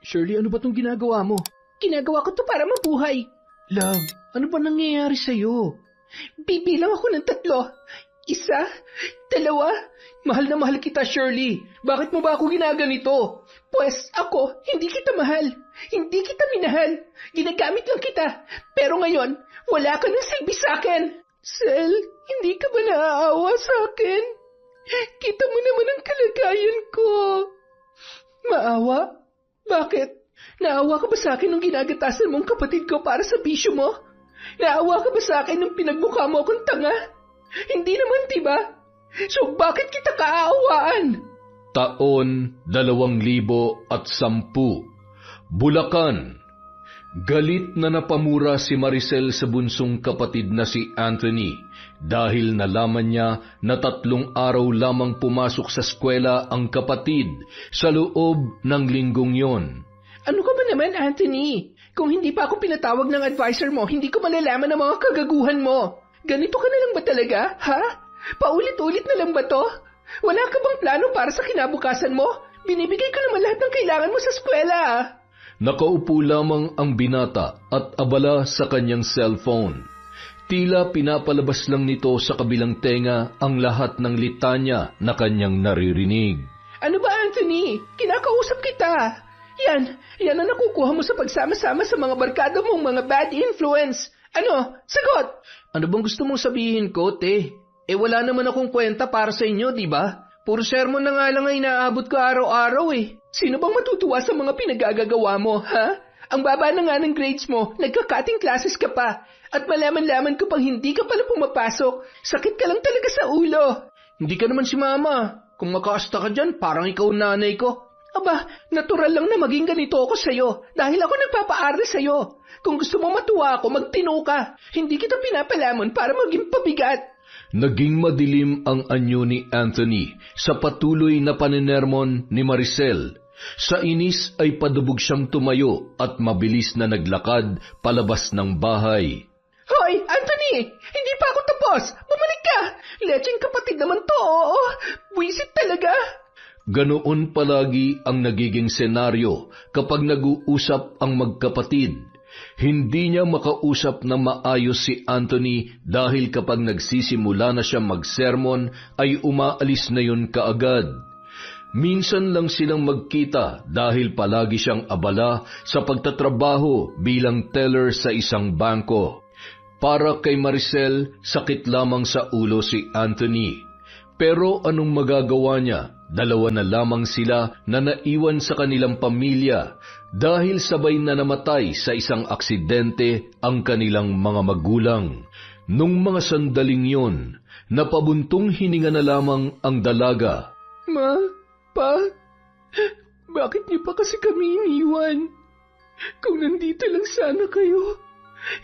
Shirley, ano ba tong ginagawa mo? Ginagawa ko to para mabuhay. Love, ano ba nangyayari sa'yo? Bibilang ako ng 3. 1, 2. Mahal na mahal kita, Shirley. Bakit mo ba ako ginaganito? Pues ako, hindi kita mahal. Hindi kita minahal. Ginagamit lang kita. Pero ngayon, wala ka nang silbi sa akin. Sel, hindi ka ba naaawa sa akin? Kita mo naman ang kalagayan ko. Maawa? Bakit? Naawa ka ba sa akin nung ginagatasan mong kapatid ko para sa bisyo mo? Naawa ka ba sa akin nung pinagmukha mo akong tanga? Hindi naman, diba? So bakit kita kaaawaan? Taon 2010. Bulacan. Galit na napamura si Maricel sa bunsong kapatid na si Anthony dahil nalaman niya na 3 araw lamang pumasok sa eskwela ang kapatid sa loob ng linggong yon. Ano ka ba naman, Anthony? Kung hindi pa ako pinatawag ng advisor mo, hindi ko malalaman ang mga kagaguhan mo. Ganito ka na lang ba talaga, ha? Paulit-ulit na lang ba to? Wala ka bang plano para sa kinabukasan mo? Binibigay ko naman lahat ng kailangan mo sa eskwela. Nakaupo lamang ang binata at abala sa kanyang cellphone. Tila pinapalabas lang nito sa kabilang tenga ang lahat ng litanya na kanyang naririnig. Ano ba, Anthony? Kinakausap kita. Yan ang nakukuha mo sa pagsama-sama sa mga barkada mong mga bad influence. Ano? Sagot! Ano bang gusto mong sabihin ko, te? Wala naman akong kwenta para sa inyo, di ba? Puro sermon na nga lang ay inaabot ko araw-araw eh. Sino bang matutuwa sa mga pinagagagawa mo, ha? Ang baba na nga ng grades mo, nagka-cutting classes ka pa. At malaman-laman ko pang hindi ka pala pumapasok. Sakit ka lang talaga sa ulo. Hindi ka naman si mama. Kung makaasta ka dyan, parang ikaw nanay ko. Aba, natural lang na maging ganito ako sa'yo dahil ako nagpapaaral sa'yo. Kung gusto mo matuwa ako, magtino ka. Hindi kita pinapalamon para maging pabigat. Naging madilim ang anyo ni Anthony sa patuloy na paninermon ni Maricel. Sa inis ay padubog siyang tumayo at mabilis na naglakad palabas ng bahay. Hoy, Anthony! Hindi pa ako tapos! Bumalik ka! Lecheng kapatid naman to, oo. Buisit talaga. Ganoon palagi ang nagiging senaryo kapag nag-uusap ang magkapatid. Hindi niya makausap na maayos si Anthony dahil kapag nagsisimula na siya magsermon ay umaalis na yun kaagad. Minsan lang silang magkita dahil palagi siyang abala sa pagtatrabaho bilang teller sa isang bangko. Para kay Maricel, sakit lamang sa ulo si Anthony. Pero anong magagawa niya? 2 na lamang sila na naiwan sa kanilang pamilya dahil sabay na namatay sa isang aksidente ang kanilang mga magulang. Nung mga sandaling yon, napabuntong hininga na lamang ang dalaga. Ma, Pa, bakit niyo pa kasi kami iniwan? Kung nandito lang sana kayo,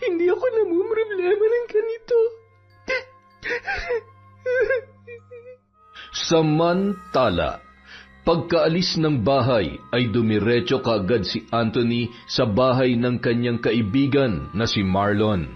hindi ako namumroblema ng ganito. Samantala, pagkaalis ng bahay ay dumiretso kaagad si Anthony sa bahay ng kanyang kaibigan na si Marlon.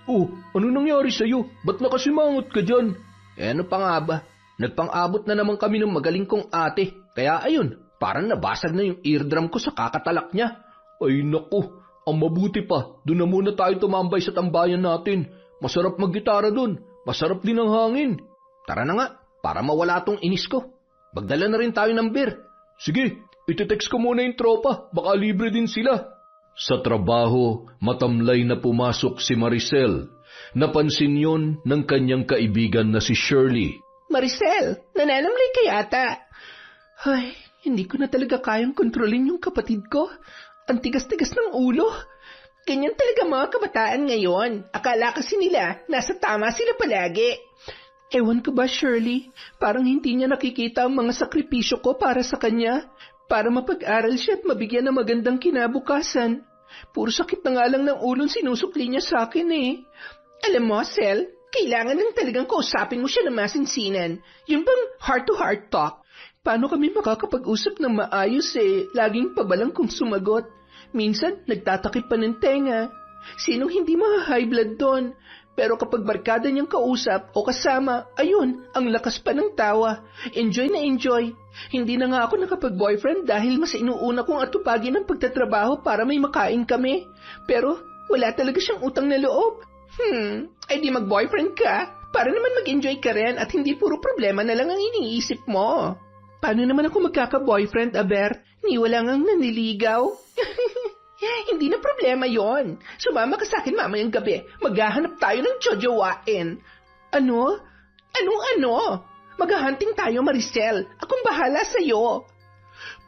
Oh, ano nangyari sa'yo? Ba't nakasimangot ka dyan? Ano pa nga ba? Nagpang-abot na naman kami ng magaling kong ate. Kaya ayun, parang nabasag na yung eardrum ko sa kakatalak niya. Ay naku, ang mabuti pa, doon na muna tayo tumambay sa tambayan natin. Masarap maggitara doon, masarap din ang hangin. Tara na nga. Para mawala tong inis ko. Magdala na rin tayo ng beer. Sige, iti-text ko muna yung tropa. Baka libre din sila. Sa trabaho, matamlay na pumasok si Maricel. Napansin yon ng kanyang kaibigan na si Shirley. Maricel, nananamlay ka yata. Ay, hindi ko na talaga kayang kontrolin yung kapatid ko. Ang tigas-tigas ng ulo. Ganyan talaga mga kabataan ngayon. Akala kasi nila, nasa tama sila palagi. Ewan ko ba, Shirley? Parang hindi niya nakikita ang mga sakripisyo ko para sa kanya. Para mapag-aral siya at mabigyan ng magandang kinabukasan. Puro sakit na nga lang ng ulong sinusukli niya sa akin eh. Alam mo, Sel, kailangan lang talagang kausapin mo siya ng masinsinan. Yung bang heart-to-heart talk. Paano kami makakapag-usap ng maayos eh? Laging pabalang kung sumagot. Minsan, nagtatakip pa ng tenga. Sinong hindi ma-high blood doon? Pero kapag barkada niyang kausap o kasama, ayun, ang lakas pa ng tawa. Enjoy na enjoy. Hindi na nga ako nakapag-boyfriend dahil mas inuuna kong atupagin ang pagtatrabaho para may makain kami. Pero wala talaga siyang utang na loob. Ay di mag-boyfriend ka para naman mag-enjoy ka rin at hindi puro problema na lang ang iniisip mo. Paano naman ako magkaka-boyfriend, Aber? Ni wala ngang naniligaw? Hindi na problema yon. Sumama ka sa akin mamayang gabi. Maghahanap tayo ng jojowain. Ano? Ano? Maghahunting tayo, Maricel. Akong bahala sa'yo.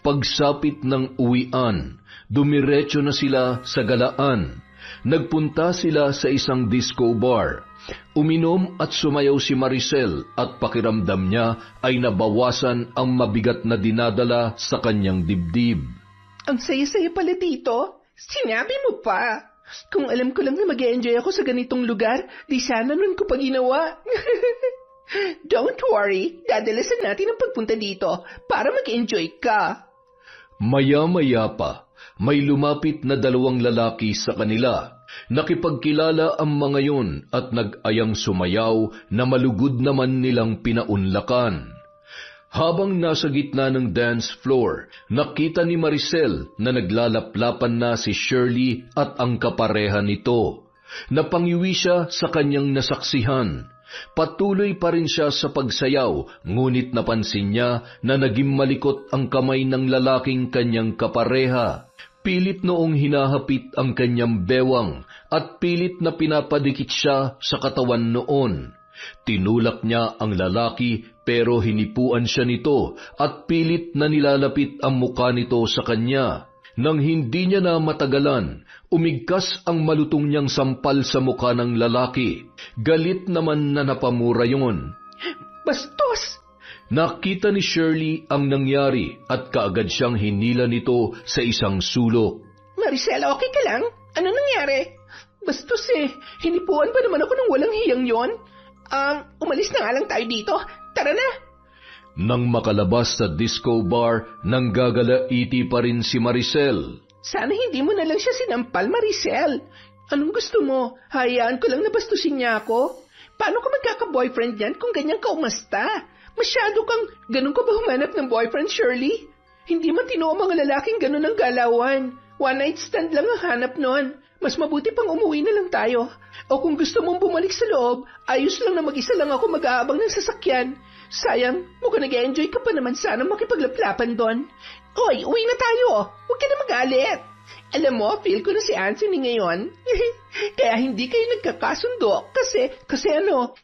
Pagsapit ng uwian, dumiretso na sila sa galaan. Nagpunta sila sa isang disco bar. Uminom at sumayaw si Maricel at pakiramdam niya ay nabawasan ang mabigat na dinadala sa kanyang dibdib. Ang saya-saya pala dito. Sinabi mo pa. Kung alam ko lang na mag-e-enjoy ako sa ganitong lugar, di sana nun ko pa ginawa. Don't worry, dadalasan natin ang pagpunta dito para mag-enjoy ka. Maya-maya pa, may lumapit na 2 lalaki sa kanila. Nakipagkilala ang mga yun at nag-ayang sumayaw na malugod naman nilang pinaunlakan. Habang nasa gitna ng dance floor, nakita ni Maricel na naglalaplapan na si Shirley at ang kapareha nito. Napangiwi siya sa kanyang nasaksihan. Patuloy pa rin siya sa pagsayaw, ngunit napansin niya na naging malikot ang kamay ng lalaking kanyang kapareha. Pilit noong hinahapit ang kanyang bewang at pilit na pinapadikit siya sa katawan noon. Tinulak niya ang lalaki pero hinipuan siya nito at pilit na nilalapit ang mukha nito sa kanya. Nang hindi niya na matagalan, umigkas ang malutong niyang sampal sa mukha ng lalaki. Galit naman na napamura yun. Bastos! Nakita ni Shirley ang nangyari at kaagad siyang hinila nito sa isang sulok. Maricel, okay ka lang? Ano nangyari? Bastos hinipuan pa naman ako ng walang hiyang yon. Umalis na nga lang tayo dito. Tara na! Nang makalabas sa disco bar, nanggagalaiti pa rin si Maricel. Sana hindi mo na lang siya sinampal, Maricel. Anong gusto mo? Hayaan ko lang na bastusin niya ako? Paano ka magkaka-boyfriend yan kung ganyan ka umasta? Masyado kang ganun ka ba humanap ng boyfriend, Shirley? Hindi matino ang mga lalaking ganun ang galawan. One night stand lang ang hanap nun. Mas mabuti pang umuwi na lang tayo. O kung gusto mong bumalik sa loob, ayos lang na mag-isa lang ako mag-aabang ng sasakyan. Sayang, mukhang nag-enjoy ka pa naman sana makipaglaplapan doon. Oy, uwi na tayo. Huwag ka na magalit. Alam mo, feel ko na si Anthony ngayon. Kaya hindi kayo nagkakasundo kasi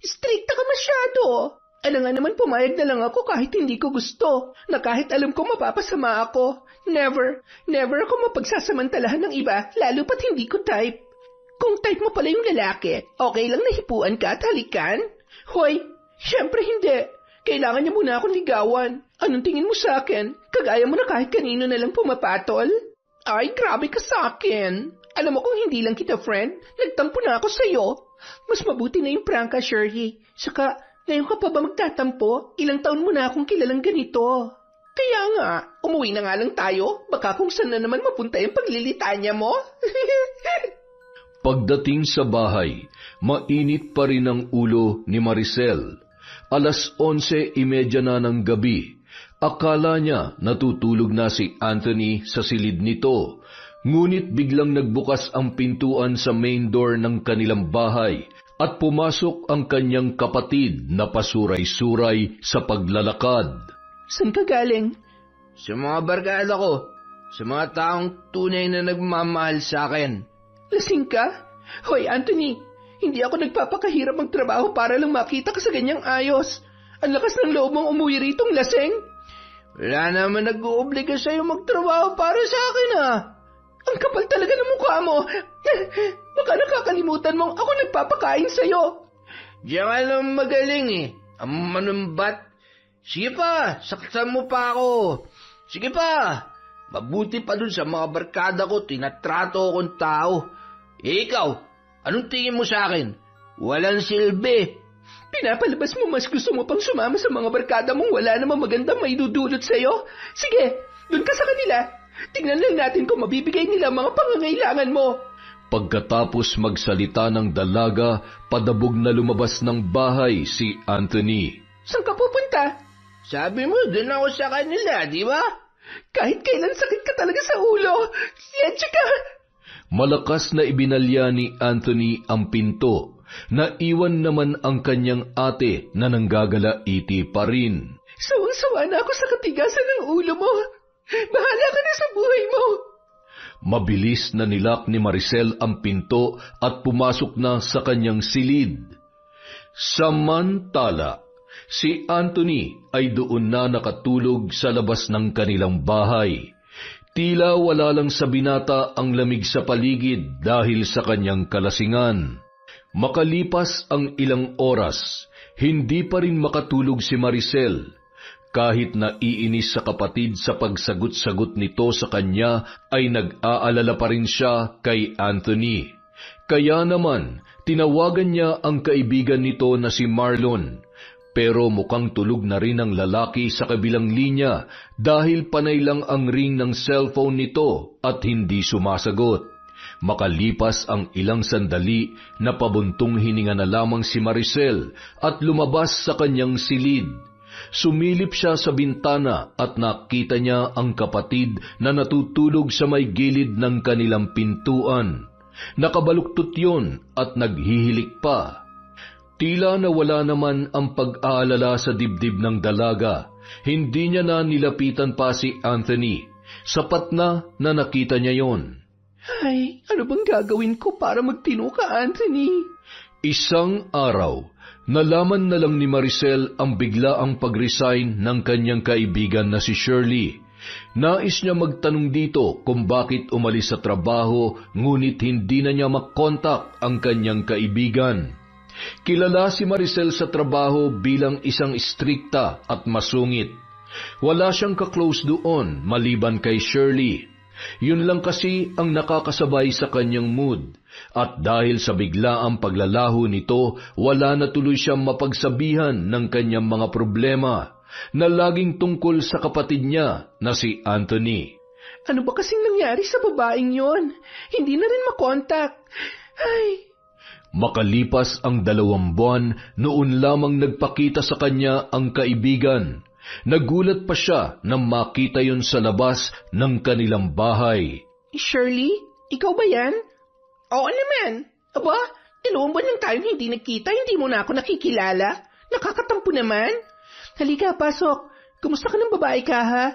stricta ka masyado. Alam nga naman pumayag na lang ako kahit hindi ko gusto, na kahit alam ko mapapasama ako. Never ako mapagsasamantalahan ng iba, lalo pat hindi ko type. Kung type mo pala yung lalaki, okay lang na hipuan ka at halikan? Hoy, syempre hindi. Kailangan niya muna akong ligawan. Anong tingin mo sa akin? Kagaya mo na kahit kanino na lang pumapatol? Ay, grabe ka sa akin. Alam mo kung hindi lang kita friend, nagtampo na ako sa'yo. Mas mabuti na yung prangka, Shirley. Saka, ngayon ka pa ba magtatampo? Ilang taon mo na akong kilalang ganito. Kaya nga, umuwi na nga lang tayo. Baka kung saan na naman mapunta yung paglilitanya mo. Pagdating sa bahay, mainit pa rin ang ulo ni Maricel. 11:30 na ng gabi. Akala niya natutulog na si Anthony sa silid nito. Ngunit biglang nagbukas ang pintuan sa main door ng kanilang bahay at pumasok ang kanyang kapatid na pasuray-suray sa paglalakad. Saan ka galing? Sa mga barkada ko. Sa mga taong tunay na nagmamahal sa akin. Lasing ka? Hoy, Anthony, hindi ako nagpapakahirap magtrabaho para lang makita ka sa ganyang ayos. Ang lakas ng loob mong umuwi ritong lasing. Wala naman nag-uubliga sa'yo magtrabaho para sa akin Ang kapal talaga ng mukha mo. Baka nakakalimutan mong ako nagpapakain sa'yo. Diyan ka lang magaling Ang manumbat. Sige pa, saktan mo pa ako. Sige pa. Mabuti pa dun sa mga barkada ko, tinatrato akong tao. Ikaw, anong tingin mo sa akin? Walang silbi. Pinapalabas mo mas gusto mo pang sumama sa mga barkada mong wala namang magandang maidudulot sa'yo? Sige, dun ka sa kanila. Tingnan lang natin kung mabibigay nila mga pangangailangan mo. Pagkatapos magsalita ng dalaga, padabog na lumabas ng bahay si Anthony. Saan ka pupunta? Sabi mo, dun ako sa kanila, di ba? Kahit kailan sakit ka talaga sa ulo. Leche ka! Malakas na ibinalya ni Anthony ang pinto. Naiwan naman ang kanyang ate na nanggagalaiti pa rin. Sawang-sawa na ako sa katigasan ng ulo mo. Bahala ka na sa buhay mo. Mabilis na nilak ni Maricel ang pinto at pumasok na sa kanyang silid. Samantala, si Anthony ay doon na nakatulog sa labas ng kanilang bahay. Tila wala lang sa binata ang lamig sa paligid dahil sa kanyang kalasingan. Makalipas ang ilang oras, hindi pa rin makatulog si Maricel. Kahit naiinis sa kapatid sa pagsagot-sagot nito sa kanya, ay nag-aalala pa rin siya kay Anthony. Kaya naman, tinawagan niya ang kaibigan nito na si Marlon. Pero mukhang tulog na rin ang lalaki sa kabilang linya dahil panay lang ang ring ng cellphone nito at hindi sumasagot. Makalipas ang ilang sandali, napabuntong hininga na lamang si Maricel at lumabas sa kanyang silid. Sumilip siya sa bintana at nakita niya ang kapatid na natutulog sa may gilid ng kanilang pintuan. Nakabaluktot yun at naghihilik pa. Tila nawala naman ang pag-aalala sa dibdib ng dalaga. Hindi niya na nilapitan pa si Anthony. Sapat na nakita niya yon. Ay, ano bang gagawin ko para magtino ka, Anthony? Isang araw, nalaman na lang ni Maricel ang biglaang pag-resign ng kanyang kaibigan na si Shirley. Nais niya magtanong dito kung bakit umalis sa trabaho ngunit hindi na niya makontak ang kanyang kaibigan. Kilala si Maricel sa trabaho bilang isang istrikta at masungit. Wala siyang ka-close doon maliban kay Shirley. Yun lang kasi ang nakakasabay sa kanyang mood. At dahil sa biglaang paglalaho nito, wala na tuloy siyang mapagsabihan ng kanyang mga problema na laging tungkol sa kapatid niya na si Anthony. Ano ba kasing nangyari sa babaeng yon? Hindi na rin makontak. Ay... Makalipas ang 2 buwan, noon lamang nagpakita sa kanya ang kaibigan. Nagulat pa siya nang makita yon sa labas ng kanilang bahay. Shirley, ikaw ba yan? Oo naman. Aba, 2 buwan lang tayong hindi nagkita, hindi mo na ako nakikilala. Nakakatampo naman. Halika, pasok. Kumusta ka ng babae ka, ha?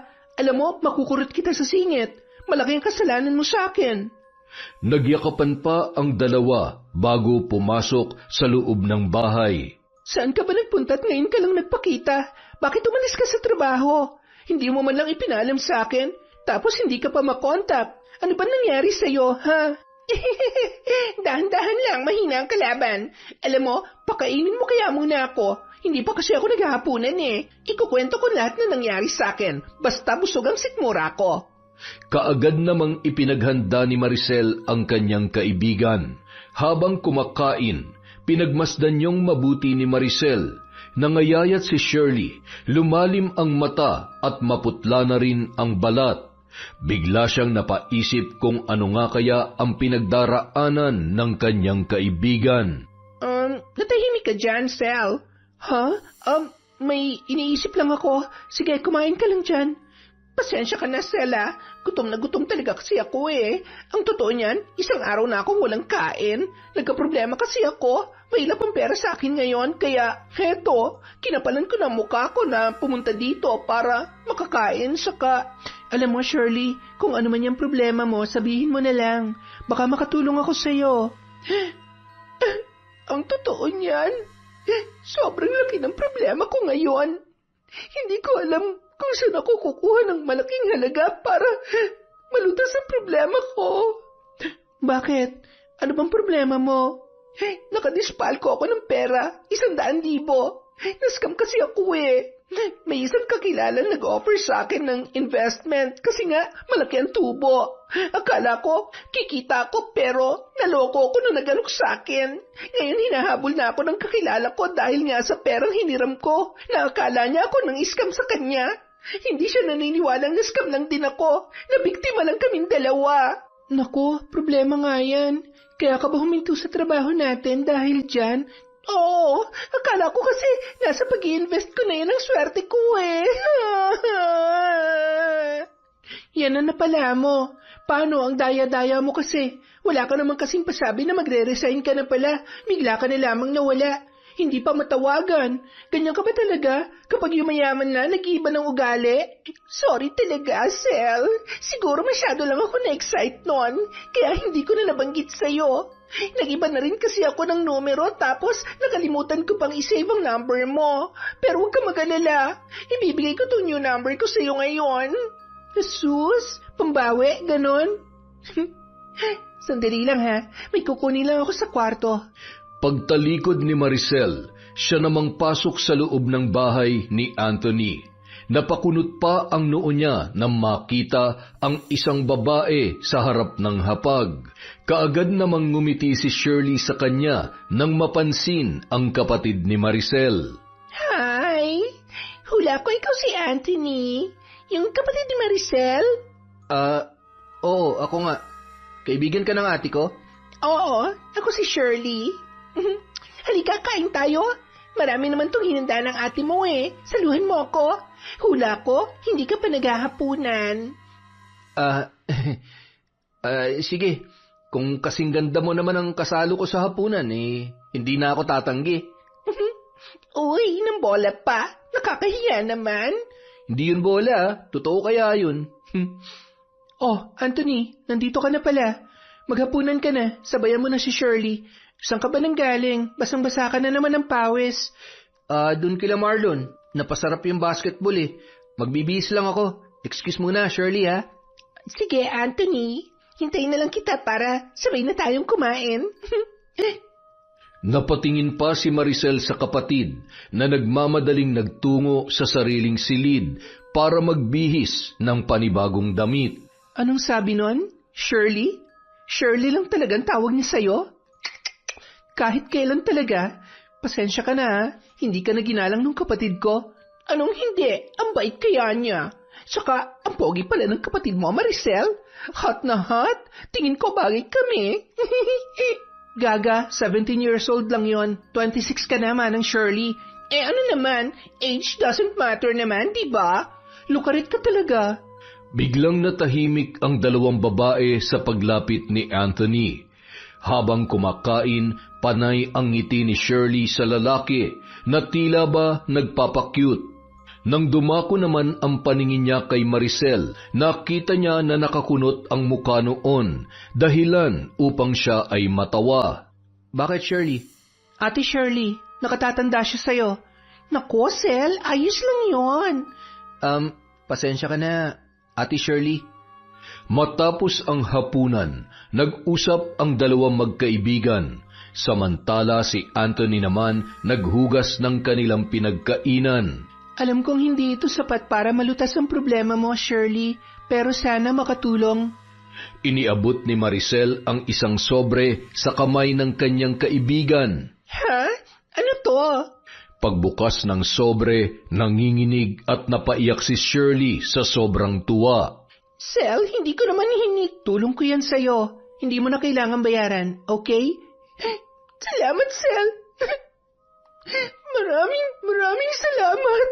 Alam mo, makukurot kita sa singit. Malaki ang kasalanan mo sa akin. Nagyakapan pa ang dalawa bago pumasok sa loob ng bahay. Saan ka ba nagpunta at ngayon ka lang nagpakita? Bakit umalis ka sa trabaho? Hindi mo man lang ipinalam sa akin, tapos hindi ka pa makontak. Ano ba nangyari sa'yo, ha? Dahan-dahan lang, mahina ang kalaban. Alam mo, pakainin mo kaya muna ako. Hindi pa kasi ako naghahapunan eh. Ikukwento ko lahat na nangyari sa akin, basta busog ang sikmura ko. Kaagad namang ipinaghanda ni Maricel ang kanyang kaibigan. Habang kumakain, pinagmasdan niyong mabuti ni Maricel. Nangayayat si Shirley, lumalim ang mata at maputla na rin ang balat. Bigla siyang napaisip kung ano nga kaya ang pinagdaraanan ng kanyang kaibigan. Natahimik ka dyan, Sel. Ha? May iniisip lang ako. Sige, kumain ka lang dyan. Pasensya ka na, Sela. Gutom na gutom talaga kasi ako eh. Ang totoo niyan, 1 araw na akong walang kain. Nagkaproblema kasi ako. Mahilap ang pera sa akin ngayon, kaya heto, kinapalan ko na mukha ko na pumunta dito para makakain. Saka, alam mo Shirley, kung ano man yung problema mo, sabihin mo na lang. Baka makatulong ako sa'yo. Ang totoo niyan, sobrang laki ng problema ko ngayon. Hindi ko alam kung saan ako kukuha ng malaking halaga para malutas ang problema ko. Bakit? Ano bang problema mo? Nakadispal ko ako ng pera, 100,000. Naskam kasi ako eh. May isang kakilala nag-offer sa akin ng investment kasi nga malaki ang tubo. Akala ko kikita ako pero naloko ako nung nagalok sa akin. Ngayon hinahabol na ako ng kakilala ko dahil nga sa perang hiniram ko na akala niya ako nang iskam sa kanya. Hindi siya naniniwalang na scam lang din ako. Nabiktima lang kaming dalawa. Naku, problema nga yan. Kaya ka ba huminto sa trabaho natin dahil dyan? Oo, akala ko kasi nasa pag-i-invest ko na yan ang swerte ko eh. Yan na napala mo. Paano ang daya-daya mo kasi? Wala ka naman kasing pasabi na magre-resign ka na pala. Bigla ka na lamang nawala. Hindi pa matawagan. Ganyan ka ba talaga? Kapag yumayaman na, nag-iiba ng ugali? Sorry talaga, Sel. Siguro masyado lang ako na-excite noon, kaya hindi ko na nabanggit sa'yo. Nag-iba na rin kasi ako ng numero, tapos nakalimutan ko pang isave ang number mo. Pero huwag ka mag-alala. Ibibigay ko tong new number ko sa'yo ngayon. Jesus, pambawi, ganon. Sandali lang ha, may kukunin lang ako sa kwarto. Pagtalikod ni Maricel, siya namang pasok sa loob ng bahay ni Anthony. Napakunot pa ang noo niya nang makita ang isang babae sa harap ng hapag. Kaagad namang ngumiti si Shirley sa kanya nang mapansin ang kapatid ni Maricel. Hi! Hula ko ikaw si Anthony. Yung kapatid ni Maricel? Oo, ako nga. Kaibigan ka ng ate ko? Oo, ako si Shirley. Halika, kain tayo. Marami naman itong hinanda ng ate mo eh. Saluhan mo ako. Hula ko, hindi ka pa naghahapunan. Sige. Kung kasing ganda mo naman ang kasalo ko sa hapunan, hindi na ako tatanggi. Uy, nang bola pa. Nakakahiya naman. Hindi yun bola, totoo kaya yun. Oh, Anthony, nandito ka na pala. Maghapunan ka na, sabayan mo na si Shirley. Saan ka ba nang galing? Basang-basa ka na naman ng pawis. Dun kila Marlon. Napasarap yung basketball eh. Magbibihis lang ako. Excuse muna, Shirley ha. Sige, Anthony. Hintayin na lang kita para sabay na tayong kumain. Napatingin pa si Maricel sa kapatid na nagmamadaling nagtungo sa sariling silid para magbihis ng panibagong damit. Anong sabi nun? Shirley? Shirley lang talagang tawag niya sa'yo? Kahit kailan talaga, pasensya ka na ha. Hindi ka na ginalang ng kapatid ko. Anong hindi? Ang bait kaya niya. Saka, ang pogi pala ng kapatid mo, Maricel. Hot na hot. Tingin ko bagay kami. Gaga, 17 years old lang yon. 26 ka naman ng Shirley. Ano naman? Age doesn't matter naman, di ba? Lukarit ka talaga. Biglang natahimik ang dalawang babae sa paglapit ni Anthony. Habang kumakain, panay ang ngiti ni Shirley sa lalaki na tila ba nagpapakyut. Nang dumako naman ang paningin niya kay Maricel, nakita niya na nakakunot ang mukha noon, dahilan upang siya ay matawa. Bakit, Shirley? Ate Shirley, nakatatanda siya sa'yo. Naku, Sel, ayos lang yon. Pasensya ka na, Ate Shirley. Matapos ang hapunan, nag-usap ang dalawang magkaibigan, samantala si Anthony naman naghugas ng kanilang pinagkainan. Alam kong hindi ito sapat para malutas ang problema mo, Shirley, pero sana makatulong. Iniabot ni Maricel ang isang sobre sa kamay ng kanyang kaibigan. Ha? Ano to? Pagbukas ng sobre, nanginginig at napaiyak si Shirley sa sobrang tuwa. Sel, hindi ko naman hinig. Tulong ko yan sa'yo. Hindi mo na kailangan bayaran, okay? Salamat, Sel. Maraming salamat.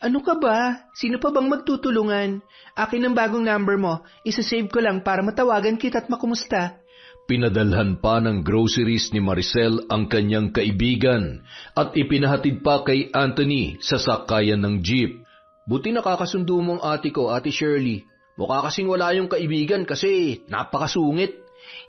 Ano ka ba? Sino pa bang magtutulungan? Akin ang bagong number mo. Isa-save ko lang para matawagan kita at makumusta. Pinadalhan pa ng groceries ni Maricel ang kanyang kaibigan at ipinahatid pa kay Anthony sa sakayan ng jeep. Buti nakakasundo mong ate ko, Ate Shirley. Mukha kasing wala yung kaibigan kasi napakasungit.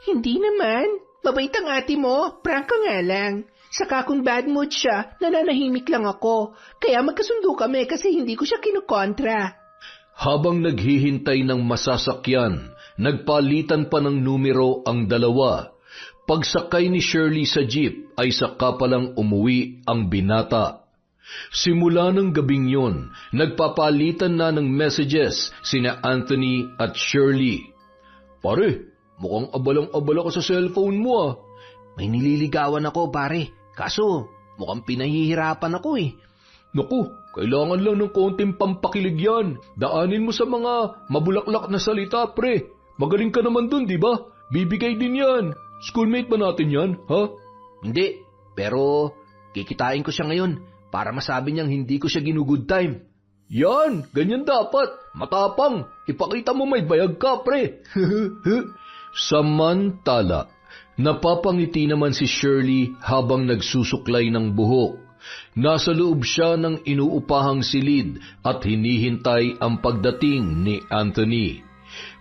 Hindi naman. Mabait ang ate mo. Prank ka nga lang. Saka kung bad mood siya, nananahimik lang ako. Kaya magkasundo kami kasi hindi ko siya kinukontra. Habang naghihintay ng masasakyan, nagpalitan pa ng numero ang dalawa. Pagsakay ni Shirley sa jeep ay saka palang umuwi ang binata. Simula ng gabing yon, nagpapalitan na ng messages sina Anthony at Shirley. Pare, mukhang abalang-abala ka sa cellphone mo ah. May nililigawan ako pare, kaso mukhang pinahihirapan ako eh. Naku, kailangan lang ng konting pampakilig yan. Daanin mo sa mga mabulaklak na salita, pre. Magaling ka naman dun, di ba? Bibigay din yan. Schoolmate ba natin yan, ha? Hindi, pero kikitain ko siya ngayon para masabi niyang hindi ko siya ginugood time. Yan, ganyan dapat. Matapang. Ipakita mo may bayag ka, pre. Samantala, napapangiti naman si Shirley habang nagsusuklay ng buhok. Nasa loob siya ng inuupahang silid at hinihintay ang pagdating ni Anthony.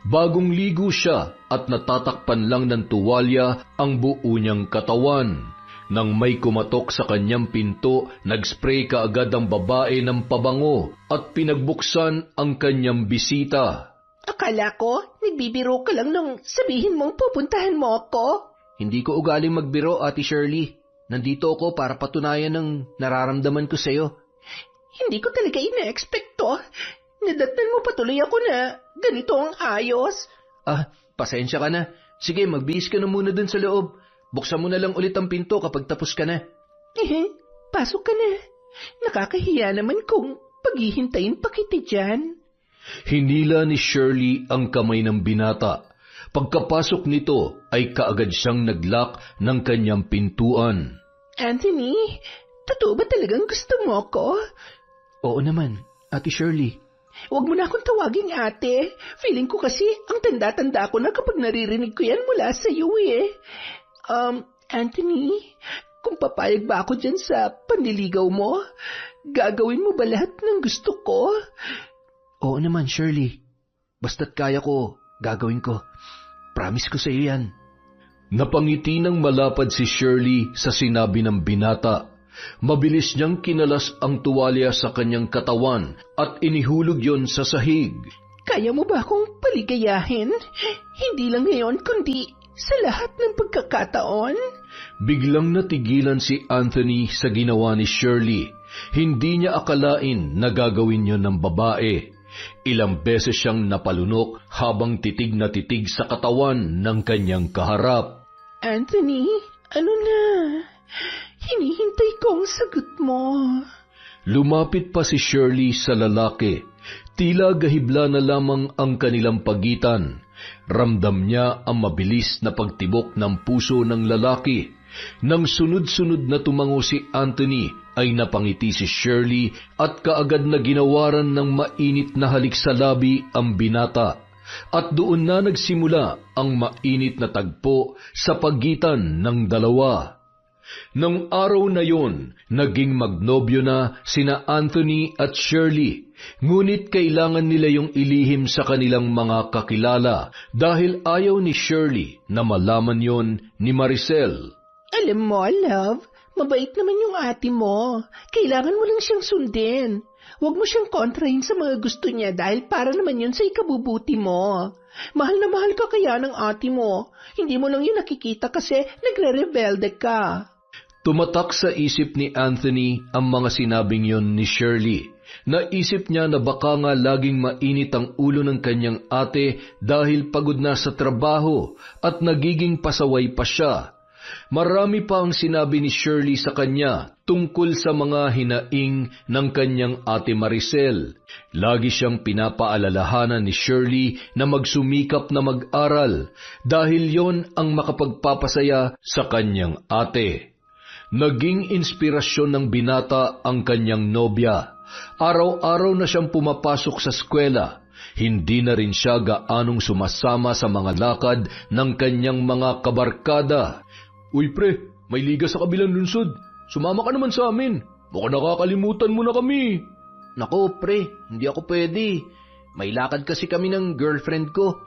Bagong ligo siya at natatakpan lang ng tuwalya ang buo niyang katawan. Nang may kumatok sa kanyang pinto, nagspray kaagad ang babae ng pabango at pinagbuksan ang kanyang bisita. Akala ko, nagbibiro ka lang nung sabihin mong pupuntahan mo ako. Hindi ko ugaling magbiro, Ate Shirley. Nandito ako para patunayan ng nararamdaman ko sa'yo. Hindi ko talaga ina-expect to. Nadatnan mo patuloy ako na ganito ang ayos. Pasensya ka na. Sige, magbihis ka na muna dun sa loob. Buksan mo na lang ulit ang pinto kapag tapos ka na. Pasok ka na. Nakakahiya naman kung paghihintayin pa kita dyan. Hinila ni Shirley ang kamay ng binata. Pagkapasok nito ay kaagad siyang naglock ng kanyang pintuan. Anthony, totoo ba talagang gusto mo ako? Oo naman, Ate Shirley. Huwag mo na akong tawaging ate. Feeling ko kasi ang tanda-tanda ko na kapag naririnig ko yan mula sa iyo eh. Anthony, kung papayag ba ako dyan sa panliligaw mo, gagawin mo ba lahat ng gusto ko? Oo naman, Shirley. Basta't kaya ko, gagawin ko. Promise ko sa iyo yan. Napangiti ng malapad si Shirley sa sinabi ng binata. Mabilis niyang kinalas ang tuwalya sa kanyang katawan at inihulog yon sa sahig. Kaya mo ba akong paligayahin? Hindi lang ngayon kundi sa lahat ng pagkakataon? Biglang natigilan si Anthony sa ginawa ni Shirley. Hindi niya akalain na gagawin yon ng babae. Ilang beses siyang napalunok habang titig na titig sa katawan ng kanyang kaharap. Anthony, ano na? Hinihintay ko ang sagot mo. Lumapit pa si Shirley sa lalaki. Tila gahibla na lamang ang kanilang pagitan. Ramdam niya ang mabilis na pagtibok ng puso ng lalaki. Nang sunod-sunod na tumango si Anthony, ay napangiti si Shirley at kaagad na ginawaran ng mainit na halik sa labi ang binata. At doon na nagsimula ang mainit na tagpo sa pagitan ng dalawa. Nang araw na yon, naging magnobyo na sina Anthony at Shirley, ngunit kailangan nila yung ilihim sa kanilang mga kakilala dahil ayaw ni Shirley na malaman yon ni Maricel. Alam mo, love, mabait naman yung ate mo. Kailangan mo lang siyang sundin. Huwag mo siyang kontrahin sa mga gusto niya dahil para naman yun sa ikabubuti mo. Mahal na mahal ka kaya ng ate mo. Hindi mo lang yun nakikita kasi nagre-rebelde ka. Tumatak sa isip ni Anthony ang mga sinabing yon ni Shirley. Naisip niya na baka nga laging mainit ang ulo ng kanyang ate dahil pagod na sa trabaho at nagiging pasaway pa siya. Marami pa ang sinabi ni Shirley sa kanya tungkol sa mga hinaing ng kanyang ate Maricel. Lagi siyang pinapaalalahanan ni Shirley na magsumikap na mag-aral dahil yon ang makapagpapasaya sa kanyang ate. Naging inspirasyon ng binata ang kanyang nobya. Araw-araw na siyang pumapasok sa eskwela. Hindi na rin siya gaanong sumasama sa mga lakad ng kanyang mga kabarkada. Uy pre, may liga sa kabilang lungsod. Sumama ka naman sa amin. Baka nakakalimutan mo na kami. Nako pre, hindi ako pwede. May lakad kasi kami ng girlfriend ko.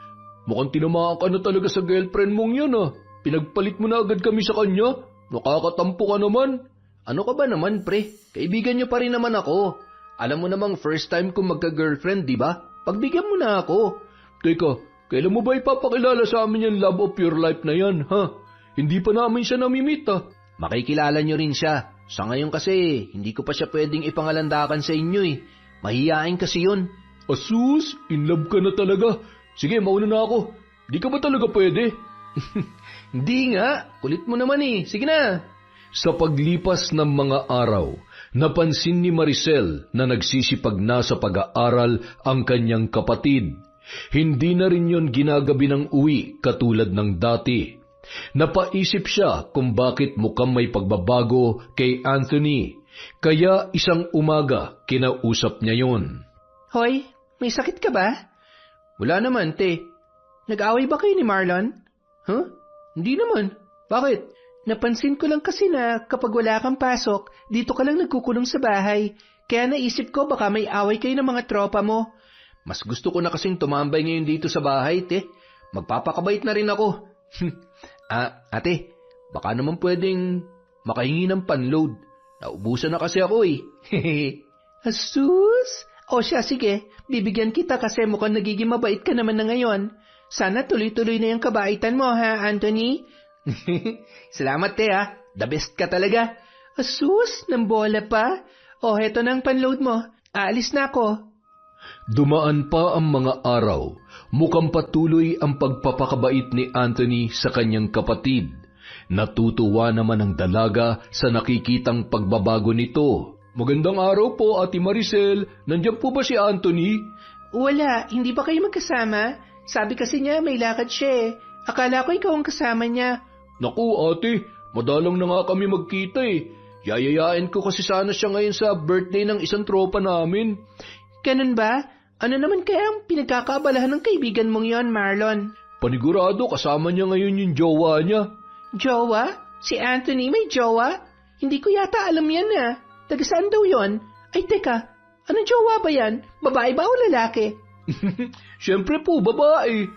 Mukhang tinamaan ka na talaga sa girlfriend mong yan ah. Pinagpalit mo na agad kami sa kanya. Nakakatampo ka naman. Ano ka ba naman pre? Kaibigan niyo pa rin naman ako. Alam mo namang first time kong magka-girlfriend, di ba? Pagbigyan mo na ako. Teka, kailan mo ba ipapakilala sa amin yung love of your life na yan, ha? Hindi pa namin siya namimit, ha? Makikilala niyo rin siya. Sa ngayon kasi, hindi ko pa siya pwedeng ipangalandakan sa inyo eh. Mahihain kasi yun. Asus, in love ka na talaga. Sige, mauna na ako. Di ka ba talaga pwede? Hindi nga, kulit mo naman eh. Sige na. Sa paglipas ng mga araw, napansin ni Maricel na nagsisipag na sa pag-aaral ang kanyang kapatid. Hindi na rin yon ginagabi ng uwi katulad ng dati. Napaisip siya kung bakit mukhang may pagbabago kay Anthony, kaya isang umaga kinausap niya yon. Hoy, may sakit ka ba? Wala naman, te. Nag-away ba kayo ni Marlon? Huh? Hindi naman. Bakit? Napansin ko lang kasi na kapag wala kang pasok, dito ka lang nagkukulong sa bahay. Kaya naisip ko baka may away kayo ng mga tropa mo. Mas gusto ko na kasing tumambay ngayon dito sa bahay, te. Magpapakabait na rin ako. Ate, baka naman pwedeng makahingi ng panload. Naubusan na kasi ako eh. Asus! O siya, sige. Bibigyan kita kasi mukhang nagiging mabait ka naman na ngayon. Sana tuloy-tuloy na yung kabaitan mo, ha, Anthony? Salamat, te, ha. The best ka talaga. Asus, ng bola pa. O, heto na ang panload mo. Aalis na ako. Dumaan pa ang mga araw. Mukhang patuloy ang pagpapakabait ni Anthony sa kanyang kapatid. Natutuwa naman ang dalaga sa nakikitang pagbabago nito. Magandang araw po, Ate Maricel. Nandiyan po ba si Anthony? Wala, hindi ba kayo magkasama? Sabi kasi niya may lakad siya eh. Akala ko ikaw ang kasama niya. Naku, ate, madalang na nga kami magkita eh. Yayayain ko kasi sana siya ngayon sa birthday ng isang tropa namin. Ganun ba? Ano naman kaya ang pinagkakaabalahan ng kaibigan mong yon, Marlon? Panigurado, kasama niya ngayon yung jowa niya. Jowa? Si Anthony may jowa? Hindi ko yata alam yan ah. Taga saan daw yon? Ay teka, anong jowa ba yan? Babae ba o lalaki? Siyempre po, babae.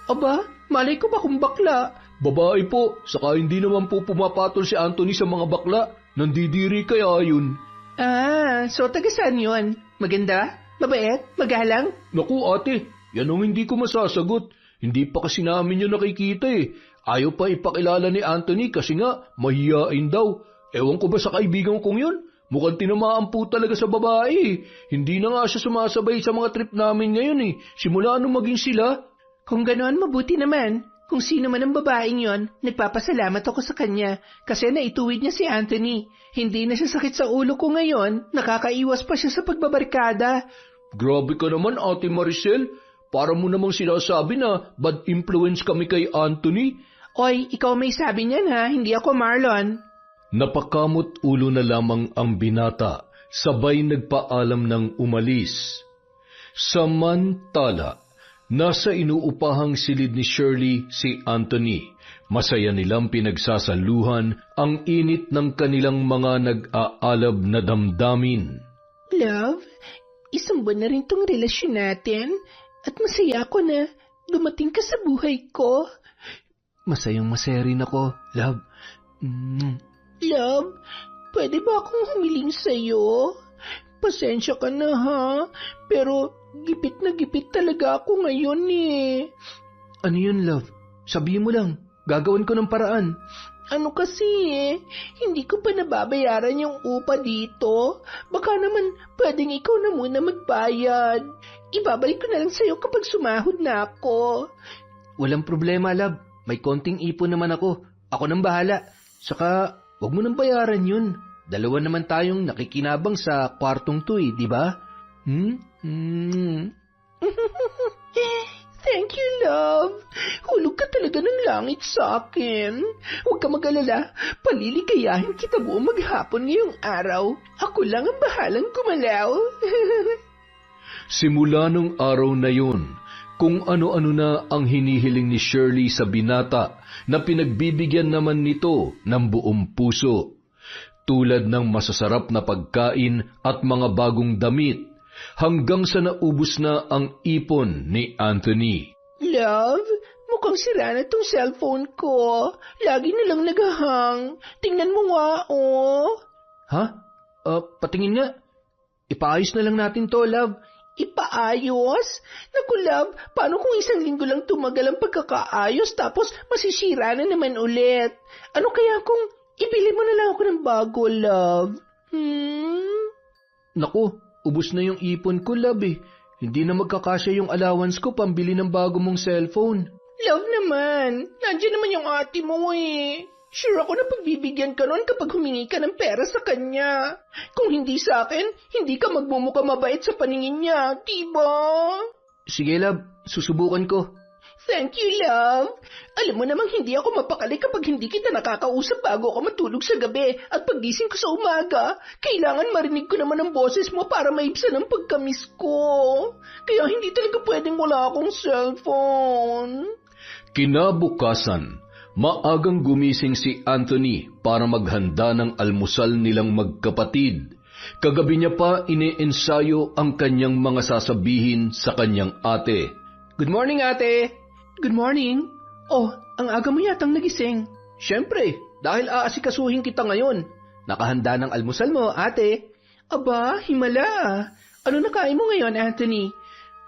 Aba, malay ko ba kung bakla? Babae po, saka hindi naman po pumapatol si Anthony sa mga bakla. Nandidiri kaya yun. So taga saan yun? Maganda? Mabait? Magalang? Naku ate, yan ang hindi ko masasagot. Hindi pa kasi namin yun nakikita eh. Ayaw pa ipakilala ni Anthony kasi nga mahiyain daw. Ewan ko ba sa kaibigan kong yun? Mukhang tinamaan po talaga sa babae eh. Hindi na nga siya sumasabay sa mga trip namin ngayon eh. Simula nung maging sila. Kung ganoon, mabuti naman. Kung sino man ang babaeng yon, nagpapasalamat ako sa kanya kasi naituwid niya si Anthony. Hindi na siya sakit sa ulo ko ngayon. Nakakaiwas pa siya sa pagbabarkada. Grabe ka naman, Ate Maricel. Para mo namang sinasabi na bad influence kami kay Anthony. Oy, ikaw may sabi niyan ha, hindi ako Marlon. Napakamot ulo na lamang ang binata, sabay nagpaalam ng umalis. Samantala, nasa inuupahang silid ni Shirley si Anthony. Masaya nilang pinagsasaluhan ang init ng kanilang mga nag-aalab na damdamin. Love, isang buwan na rin tong relasyon natin at masaya ako na dumating ka sa buhay ko. Masayang masaya rin ako, love. Love, pwede ba akong humiling sa'yo? Pasensya ka na ha, pero gipit na gipit talaga ako ngayon eh. Ano yun, love? Sabihin mo lang, gagawin ko ng paraan. Ano kasi eh, hindi ko pa nababayaran yung upa dito. Baka naman pwedeng ikaw na muna magbayad. Ibabalik ko na lang sa'yo kapag sumahod na ako. Walang problema, love. May konting ipon naman ako. Ako nang bahala. Saka, wag mo nang bayaran yun. Dalawa naman tayong nakikinabang sa kwartong to eh, di ba? Thank you, love. Hulog ka talaga ng langit sa akin. Huwag ka mag-alala. Paliligayahin kita buong maghapon ngayong araw. Ako lang ang bahalang gumalaw. Simula nung araw na yun, kung ano-ano na ang hinihiling ni Shirley sa binata na pinagbibigyan naman nito ng buong puso. Tulad ng masasarap na pagkain at mga bagong damit, hanggang sa naubos na ang ipon ni Anthony. Love, mukhang sira na tong cellphone ko. Lagi na lang naghahang. Tingnan mo nga, oh. Ha? Patingin nga. Ipaayos na lang natin to, love. Ipaayos? Naku, love, paano kung isang linggo lang tumagal ang pagkakaayos tapos masisira na naman ulit? Ano kaya kung ibili mo na lang ako ng bago, love? Naku, ubos na yung ipon ko, love eh. Hindi na magkakasya yung allowance ko pambili ng bago mong cellphone. Love naman, nandiyan naman yung ate mo eh. Sure ako na pagbibigyan ka nun kapag humingi ka ng pera sa kanya. Kung hindi sa akin, hindi ka magmumukha mabait sa paningin niya, diba? Sige, love. Susubukan ko. Thank you, love. Alam mo namang hindi ako mapakali kapag hindi kita nakakausap bago ako matulog sa gabi at paggising ko sa umaga. Kailangan marinig ko naman ang boses mo para maibsan ang pagkamiss ko. Kaya hindi talaga pwedeng wala akong cellphone. Kinabukasan, maagang gumising si Anthony para maghanda ng almusal nilang magkapatid. Kagabi niya pa ine-ensayo ang kanyang mga sasabihin sa kanyang ate. Good morning, ate. Good morning. Oh, ang aga mo yatang nagising. Siyempre, dahil aasikasuhin kita ngayon. Nakahanda ng almusal mo, ate. Aba, himala. Ano nakain mo ngayon, Anthony?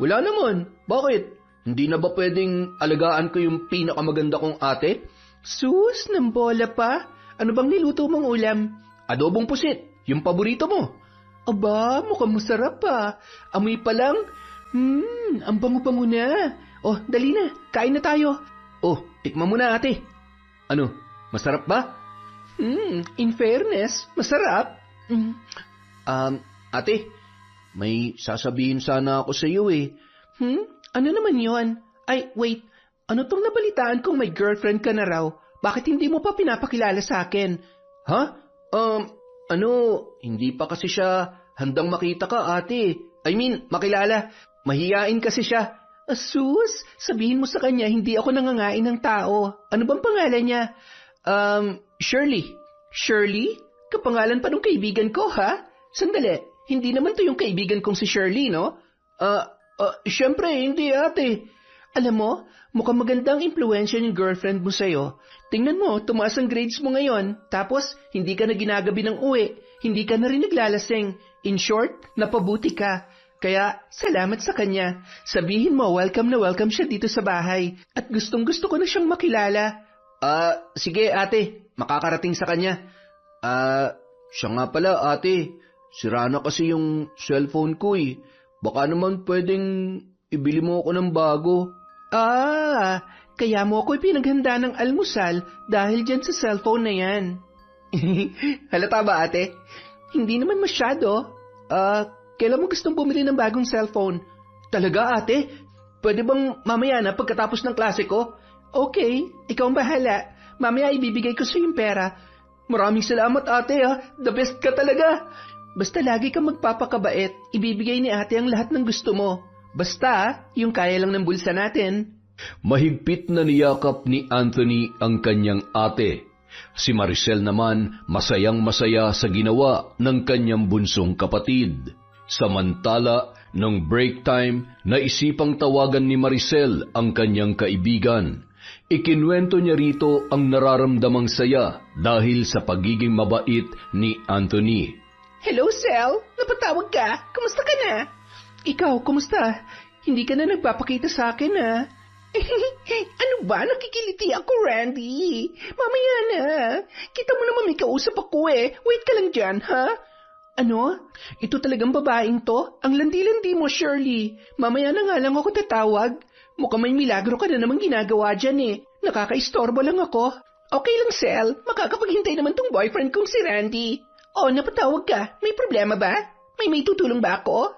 Wala naman. Bakit? Hindi na ba pwedeng alagaan ko yung pinakamaganda kong ate? Sus, ng bola pa. Ano bang niluto mong ulam? Adobong pusit, yung paborito mo. Aba, mukhang masarap pa. Amoy pa lang. Ang bango-bango na. Oh, dali na. Kain na tayo. Oh, tikman mo na, ate. Ano, masarap ba? In fairness, masarap. Ate, may sasabihin sana ako sa iyo eh. Ano naman yon? Ay, wait. Ano tong nabalitaan kong may girlfriend ka na raw? Bakit hindi mo pa pinapakilala sa akin? Ha? Hindi pa kasi siya handang makita ka, ate. I mean, makilala. Mahiyain kasi siya. Asus, sabihin mo sa kanya hindi ako nangangain ng tao. Ano bang pangalan niya? Shirley. Shirley? Kapangalan pa nung kaibigan ko, ha? Sandali, hindi naman to yung kaibigan kong si Shirley, no? Siyempre, hindi, ate. Alam mo, mukhang magandang impluensya yung girlfriend mo sa'yo. Tingnan mo, tumaas ang grades mo ngayon, tapos hindi ka na ginagabi ng uwi, hindi ka na rin naglalasing. In short, napabuti ka. Kaya, salamat sa kanya. Sabihin mo, welcome na welcome siya dito sa bahay. At gustong-gusto ko na siyang makilala. Sige, ate. Makakarating sa kanya. Siya nga pala, ate. Sira na kasi yung cellphone ko eh. Baka naman pwedeng ibili mo ako ng bago. Kaya mo ako pinaghanda ng almusal dahil dyan sa cellphone na yan. Halata ba, ate? Hindi naman masyado. Kailan mo gustong bumili ng bagong cellphone? Talaga, ate? Pwede bang mamaya na pagkatapos ng klase ko? Okay, ikaw ang bahala. Mamaya ibibigay ko sa yung pera. Maraming salamat, ate, ha? The best ka talaga. Basta lagi kang magpapakabait, ibibigay ni ate ang lahat ng gusto mo. Basta, yung kaya lang ng bulsa natin. Mahigpit na niyakap ni Anthony ang kanyang ate. Si Maricel naman masayang-masaya sa ginawa ng kanyang bunsong kapatid. Samantala, nung break time, naisipang tawagan ni Maricel ang kanyang kaibigan. Ikinwento niya rito ang nararamdamang saya dahil sa pagiging mabait ni Anthony. Hello, Sel. Napatawag ka? Kumusta ka na? Ikaw, kumusta? Hindi ka na nagpapakita sa akin, ha? Ano ba? Nakikiliti ako, Randy. Mamaya na. Kita mo naman may kausap ako eh. Wait ka lang dyan, ha? Ano? Ito talagang babaeng to? Ang landi-landi mo, Shirley. Mamaya na nga lang ako tatawag. Mukhang may milagro ka na namang ginagawa dyan eh. Nakakaistorbo lang ako. Okay lang, Sel. Makakapaghintay naman tong boyfriend kong si Randy. Oh, napatawag ka. May problema ba? May tutulong ba ako?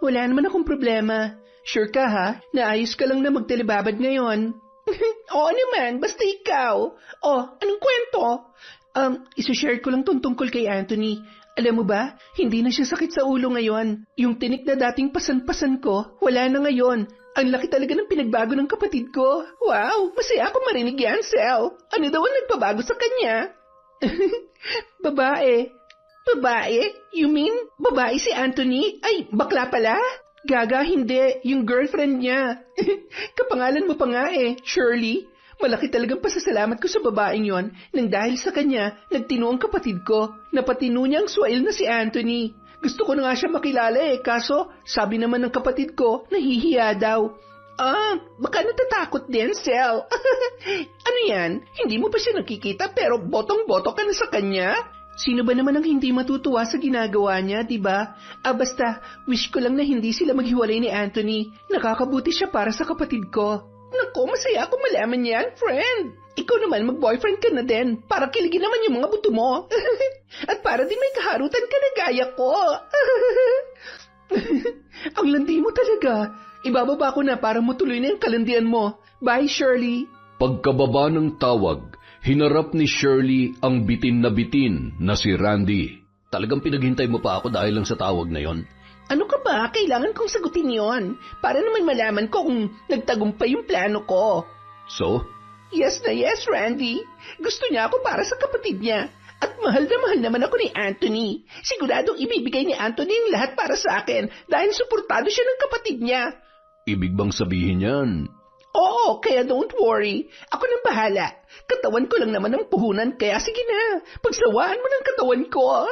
Wala naman akong problema. Sure ka ha? Naayos ka lang na magtelebabad ngayon. Oo naman, basta ikaw. Oh, anong kwento? Isushare ko lang tungkol kay Anthony. Alam mo ba, hindi na siya sakit sa ulo ngayon. Yung tinik na dating pasan-pasan ko, wala na ngayon. Ang laki talaga ng pinagbago ng kapatid ko. Wow, masaya ako marinig yan, Sel. Ano daw ang nagpabago sa kanya? Babae. Babae? You mean, babae si Anthony? Ay, bakla pala? Gaga, hindi. Yung girlfriend niya. Kapangalan mo pa nga eh, Shirley. Malaki talagang pasasalamat ko sa babaeng yon nang dahil sa kanya, nagtino ang kapatid ko. Napatino niya ang swail na si Anthony. Gusto ko na nga siya makilala eh, kaso sabi naman ng kapatid ko, nahihiya daw. Baka natatakot din, Sel. Ano yan? Hindi mo pa siya nakikita pero botong-boto ka na sa kanya? Sino ba naman ang hindi matutuwa sa ginagawa niya, diba? Basta, wish ko lang na hindi sila maghiwalay ni Anthony. Nakakabuti siya para sa kapatid ko. Naku, masaya ako malaman yan, friend. Ikaw naman, mag-boyfriend ka na din para kiligin naman yung mga buto mo. At para din may kaharutan ka na gaya ko. Ang landi mo talaga. Ibababa ko na para matuloy na yung kalandian mo. Bye, Shirley. Pagkababa ng tawag, hinarap ni Shirley ang bitin na si Randy. Talagang pinaghintay mo pa ako dahil lang sa tawag na yon? Ano ka ba? Kailangan kong sagutin yon para naman malaman ko kung nagtagumpay yung plano ko. So? Yes na yes, Randy. Gusto niya ako para sa kapatid niya. At mahal naman ako ni Anthony. Siguradong ibibigay ni Anthony yung lahat para sa akin dahil suportado siya ng kapatid niya. Ibig bang sabihin yan? Oo, kaya don't worry. Ako nang bahala. Katawan ko lang naman ang puhunan, kaya sige na. Pagsawaan mo ng katawan ko.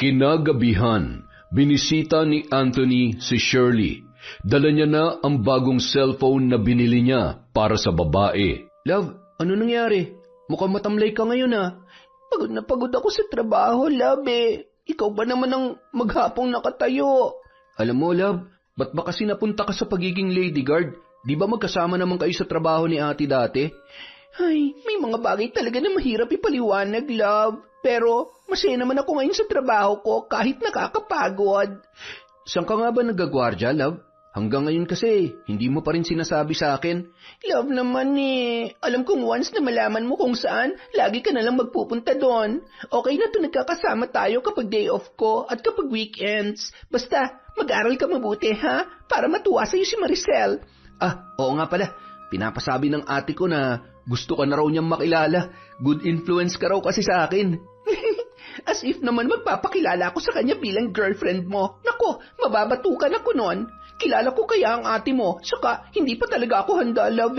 Kinagabihan, binisita ni Anthony si Shirley. Dala niya na ang bagong cellphone na binili niya para sa babae. Love, ano nangyari? Mukhang matamlay ka ngayon Pagod na pagod ako sa trabaho, love Ikaw ba naman ang maghapong nakatayo? Alam mo, love, ba't ba kasi napunta ka sa pagiging lady guard? Di ba magkasama naman kayo sa trabaho ni ate dati? Ay, may mga bagay talaga na mahirap ipaliwanag, love. Pero masaya naman ako ngayon sa trabaho ko kahit nakakapagod. Saan ka nga ba nagagwardya, love? Hanggang ngayon kasi, hindi mo pa rin sinasabi sa akin. Love naman Alam kong once na malaman mo kung saan, lagi ka nalang magpupunta doon. Okay na to nagkakasama tayo kapag day off ko at kapag weekends. Basta, mag-aral ka mabuti, ha? Para matuwa sa'yo si Maricel. Oo nga pala. Pinapasabi ng ate ko na gusto ka na raw niyang makilala. Good influence ka raw kasi sa akin. As if naman magpapakilala ako sa kanya bilang girlfriend mo. Nako, mababatukan ako nun. Kilala ko kaya ang ate mo, saka hindi pa talaga ako handa, love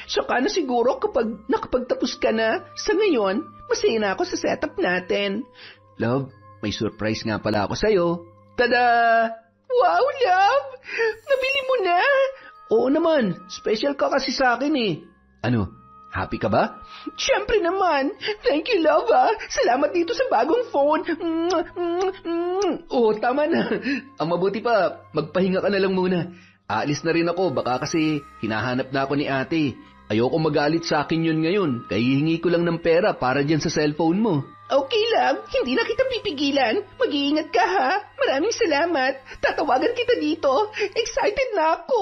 Saka na siguro kapag nakapagtapos ka na, sa ngayon, masaya na ako sa setup natin. Love, may surprise nga pala ako sa'yo. Tada! Wow, love! Nabili mo na! Oo naman, special ka kasi sa akin Ano, happy ka ba? Siyempre naman! Thank you, love Salamat dito sa bagong phone! Oo, tama na. Ang mabuti pa, magpahinga ka na lang muna. Aalis na rin ako, baka kasi hinahanap na ako ni ate. Ayoko magalit sa akin yun ngayon, kaya hihingi ko lang ng pera para dyan sa cellphone mo. Okay, love. Hindi na kita pipigilan. Mag-iingat ka, ha? Maraming salamat. Tatawagan kita dito. Excited na ako.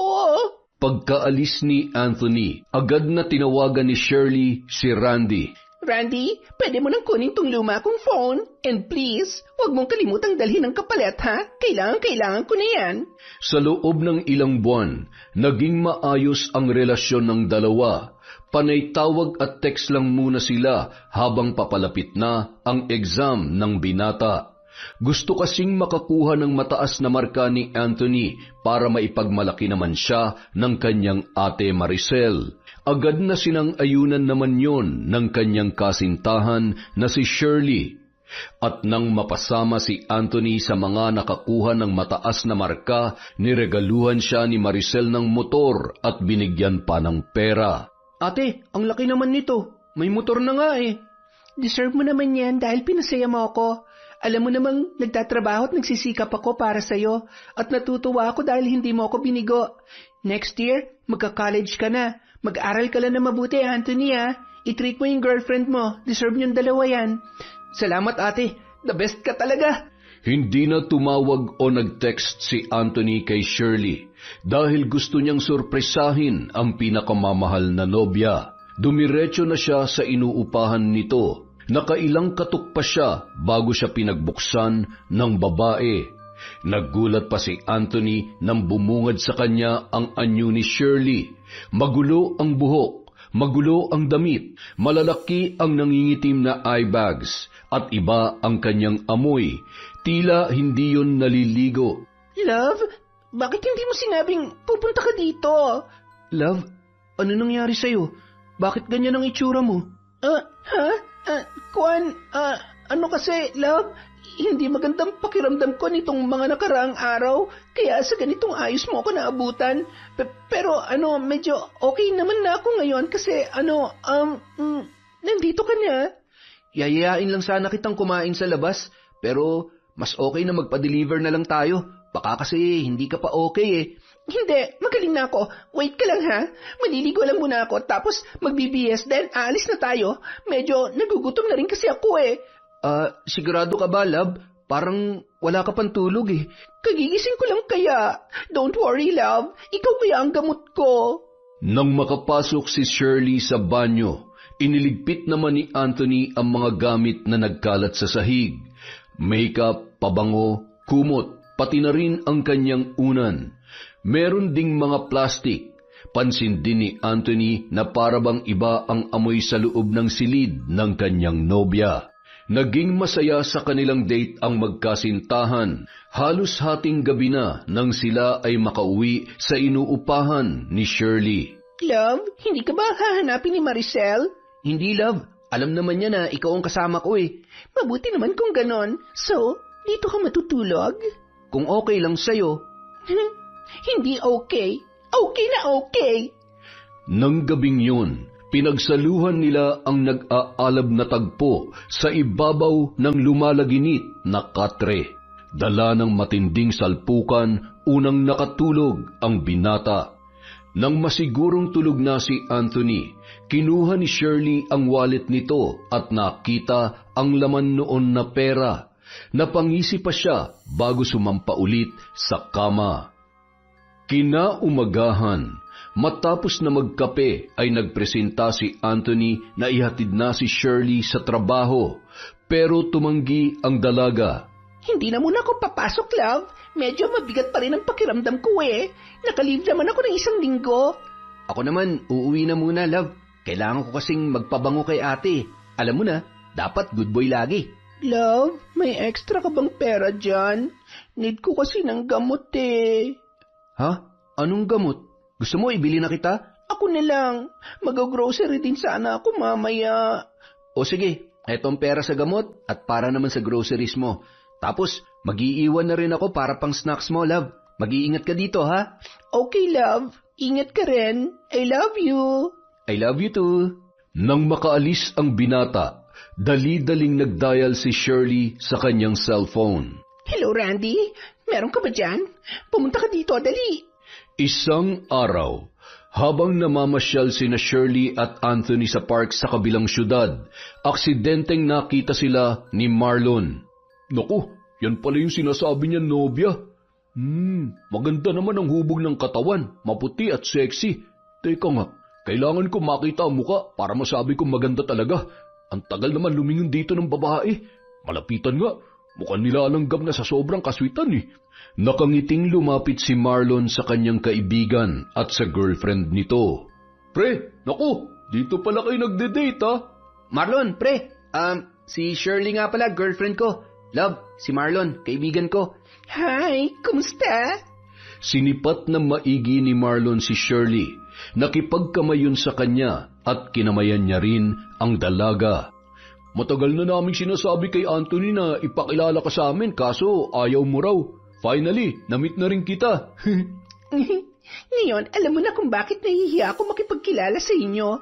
Pagkaalis ni Anthony, agad na tinawagan ni Shirley si Randy. Randy, pwede mo nang kunin tong luma kong phone. And please, huwag mong kalimutang dalhin ng kapalit, ha? Kailangan ko na yan. Sa loob ng ilang buwan, naging maayos ang relasyon ng dalawa. Panay tawag at text lang muna sila habang papalapit na ang exam ng binata. Gusto kasing makakuha ng mataas na marka ni Anthony para maipagmalaki naman siya ng kanyang ate Maricel. Agad na sinang-ayunan naman yon ng kanyang kasintahan na si Shirley. At nang mapasama si Anthony sa mga nakakuha ng mataas na marka, niregaluhan siya ni Maricel ng motor at binigyan pa ng pera. Ate, ang laki naman nito. May motor na nga Deserve mo naman yan dahil pinasaya mo ako. Alam mo namang nagtatrabaho at nagsisikap ako para sa'yo at natutuwa ako dahil hindi mo ako binigo. Next year, magka-college ka na. Mag-aral ka lang na mabuti, Anthony, ha? I-treat mo yung girlfriend mo. Deserve niyong dalawa yan. Salamat, ate. The best ka talaga. Hindi na tumawag o nag-text si Anthony kay Shirley dahil gusto niyang surpresahin ang pinakamamahal na nobya. Dumiretso na siya sa inuupahan nito. Nakailang katok pa siya bago siya pinagbuksan ng babae. Naggulat pa si Anthony nang bumungad sa kanya ang anyo ni Shirley. Magulo ang buhok, magulo ang damit, malalaki ang nangingitim na eye bags, at iba ang kanyang amoy. Tila hindi yun naliligo. Love, bakit hindi mo sinabing pupunta ka dito? Love, ano nangyari sa'yo? Bakit ganyan ang itsura mo? Ano kasi, love, hindi magandang pakiramdam ko nitong mga nakaraang araw, kaya sa ganitong ayos mo ako naabutan. Pero medyo okay naman na ako ngayon kasi nandito ka na. Yayayain lang sana kitang kumain sa labas, pero mas okay na magpa-deliver na lang tayo. Baka kasi hindi ka pa okay Hindi, magaling na ako. Wait ka lang, ha? Maliligo lang muna ako, tapos magbibihis, then aalis na tayo. Medyo nagugutom na rin kasi ako Sigurado ka ba, love? Parang wala ka pang tulog eh. Kagigising ko lang kaya. Don't worry, love. Ikaw kaya ang gamot ko. Nang makapasok si Shirley sa banyo, iniligpit naman ni Anthony ang mga gamit na nagkalat sa sahig. Makeup, pabango, kumot, pati na rin ang kanyang unan. Meron ding mga plastic. Pansin din ni Anthony na parabang iba ang amoy sa loob ng silid ng kanyang nobya. Naging masaya sa kanilang date ang magkasintahan. Halos hating gabi na nang sila ay makauwi sa inuupahan ni Shirley. Love, hindi ka ba hahanapin ni Maricel? Hindi, love. Alam naman niya na ikaw ang kasama ko eh. Mabuti naman kung ganon. So, dito ka matutulog? Kung okay lang sa'yo. Hindi okay. Okay na okay. Nang gabing yun, pinagsaluhan nila ang nag-aalab na tagpo sa ibabaw ng lumalaginit na katre. Dala ng matinding salpukan, unang nakatulog ang binata. Nang masigurong tulog na si Anthony, kinuha ni Shirley ang wallet nito at nakita ang laman noon na pera. Napangisi pa siya bago sumampa ulit sa kama. Kinaumagahan, matapos na magkape ay nagpresenta si Anthony na ihatid na si Shirley sa trabaho, pero tumanggi ang dalaga. Hindi na muna ako papasok, love. Medyo mabigat pa rin ang pakiramdam ko eh. Nakalive naman ako ng 1 linggo. Ako naman, uuwi na muna, love. Kailangan ko kasing magpabango kay ate. Alam mo na, dapat good boy lagi. Love, may extra ka bang pera dyan? Need ko kasi ng gamot eh. Ha? Anong gamot? Gusto mo ibili na kita? Ako na lang. Mag-grocery din sana ako mamaya. O sige, etong pera sa gamot at para naman sa groceries mo. Tapos, mag-iiwan na rin ako para pang snacks mo, love. Mag-iingat ka dito, ha? Okay, love. Ingat ka rin. I love you. I love you too. Nang makaalis ang binata, dali-daling nagdial si Shirley sa kanyang cellphone. Hello, Randy. Meron ka ba dyan? Pumunta ka dito, dali. Isang araw, habang namamasyal sina Shirley at Anthony sa park sa kabilang syudad, aksidenteng nakita sila ni Marlon. Naku, yan pala yung sinasabi niya nobya. Maganda naman ang hubog ng katawan, maputi at sexy. Teka nga, kailangan ko makita ang muka para masabi kong maganda talaga. Ang tagal naman lumingon dito ng babae. Malapitan nga, mukhang nilalanggam na sa sobrang kaswitan eh. Nakangiting lumapit si Marlon sa kanyang kaibigan at sa girlfriend nito. Pre, naku, dito pala kayo nagde-date ha? Marlon, pre, si Shirley nga pala, girlfriend ko. Love, si Marlon, kaibigan ko. Hi, kumusta? Sinipat na maigi ni Marlon si Shirley. Nakipagkamayon sa kanya at kinamayan niya rin ang dalaga. Matagal na naming sinasabi kay Anthony na ipakilala ka sa amin kaso ayaw mo raw. Finally, na-meet na rin kita. Ngayon, alam mo na kung bakit nahihiya ako makipagkilala sa inyo.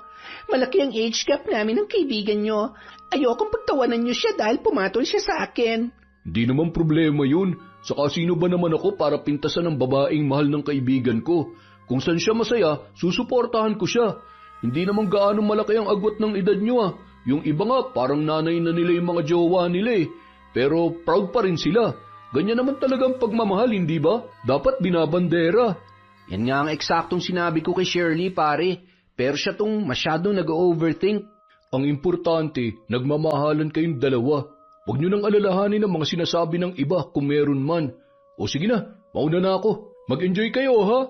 Malaki ang age gap namin ng kaibigan nyo. Ayokong pagtawanan nyo siya dahil pumatol siya sa akin. Di naman problema yun. Saka sino ba naman ako para pintasan ng babaeng mahal ng kaibigan ko? Kung saan siya masaya, susuportahan ko siya. Hindi naman gaano malaki ang agwat ng edad nyo ah. Yung iba nga, parang nanay na nila yung mga jowa nila eh. Pero proud pa rin sila. Ganyan naman talagang pagmamahal, hindi ba? Dapat binabandera. Yan nga ang eksaktong sinabi ko kay Shirley, pare. Pero siya tong masyadong nag-overthink. Ang importante, nagmamahalan kayong dalawa. Huwag nyo nang alalahanin ang mga sinasabi ng iba kung meron man. O sige na, mauna na ako. Mag-enjoy kayo ha?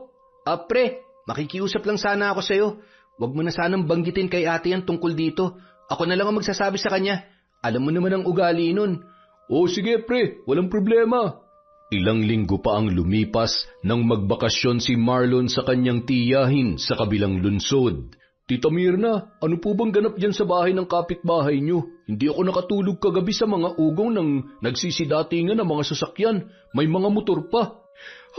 Pre, makikiusap lang sana ako sa'yo. Huwag mo na sanang banggitin kay ate yan tungkol dito. Ako na lang ang magsasabi sa kanya. Alam mo naman ang ugali nun. O sige pre, walang problema. Ilang linggo pa ang lumipas nang magbakasyon si Marlon sa kanyang tiyahin sa kabilang lungsod. Tita Mirna, ano po bang ganap dyan sa bahay ng kapitbahay nyo? Hindi ako nakatulog kagabi sa mga ugong ng nagsisidatingan ng mga sasakyan. May mga motor pa.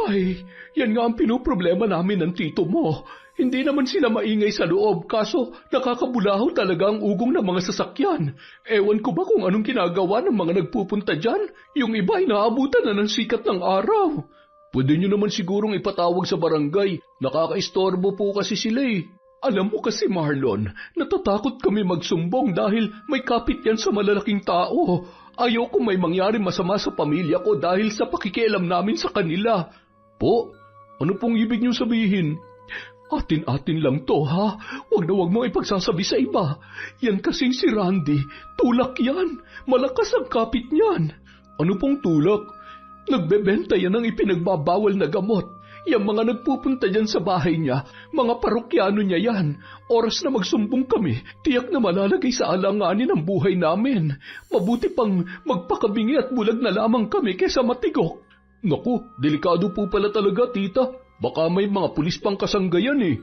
Ay, yan nga ang pinoproblema namin ng tito mo. Hindi naman sila maingay sa loob, kaso nakakabulahaw talaga ang ugong ng mga sasakyan. Ewan ko ba kung anong ginagawa ng mga nagpupunta dyan? Yung iba ay naabutan na ng sikat ng araw. Pwede nyo naman sigurong ipatawag sa barangay. Nakakaistorbo po kasi sila eh. Alam mo kasi Marlon, natatakot kami magsumbong dahil may kapit yan sa malalaking tao. Ayaw kong may mangyari masama sa pamilya ko dahil sa pakikialam namin sa kanila. Po, ano pong ibig niyong sabihin? Atin-atin lang to, ha? Huwag mo ipagsasabi sa iba. Yan kasing si Randy, tulak yan. Malakas ang kapit niyan. Ano pong tulak? Nagbebenta yan ng ipinagbabawal na gamot. Yang mga nagpupunta dyan sa bahay niya, mga parokyano niya yan. Oras na magsumbong kami, tiyak na malalagay sa alanganin ang buhay namin. Mabuti pang magpakabingi at bulag na lamang kami kaysa matigok. Naku, delikado po pala talaga, tita. Baka may mga pulis pang kasanggayan eh.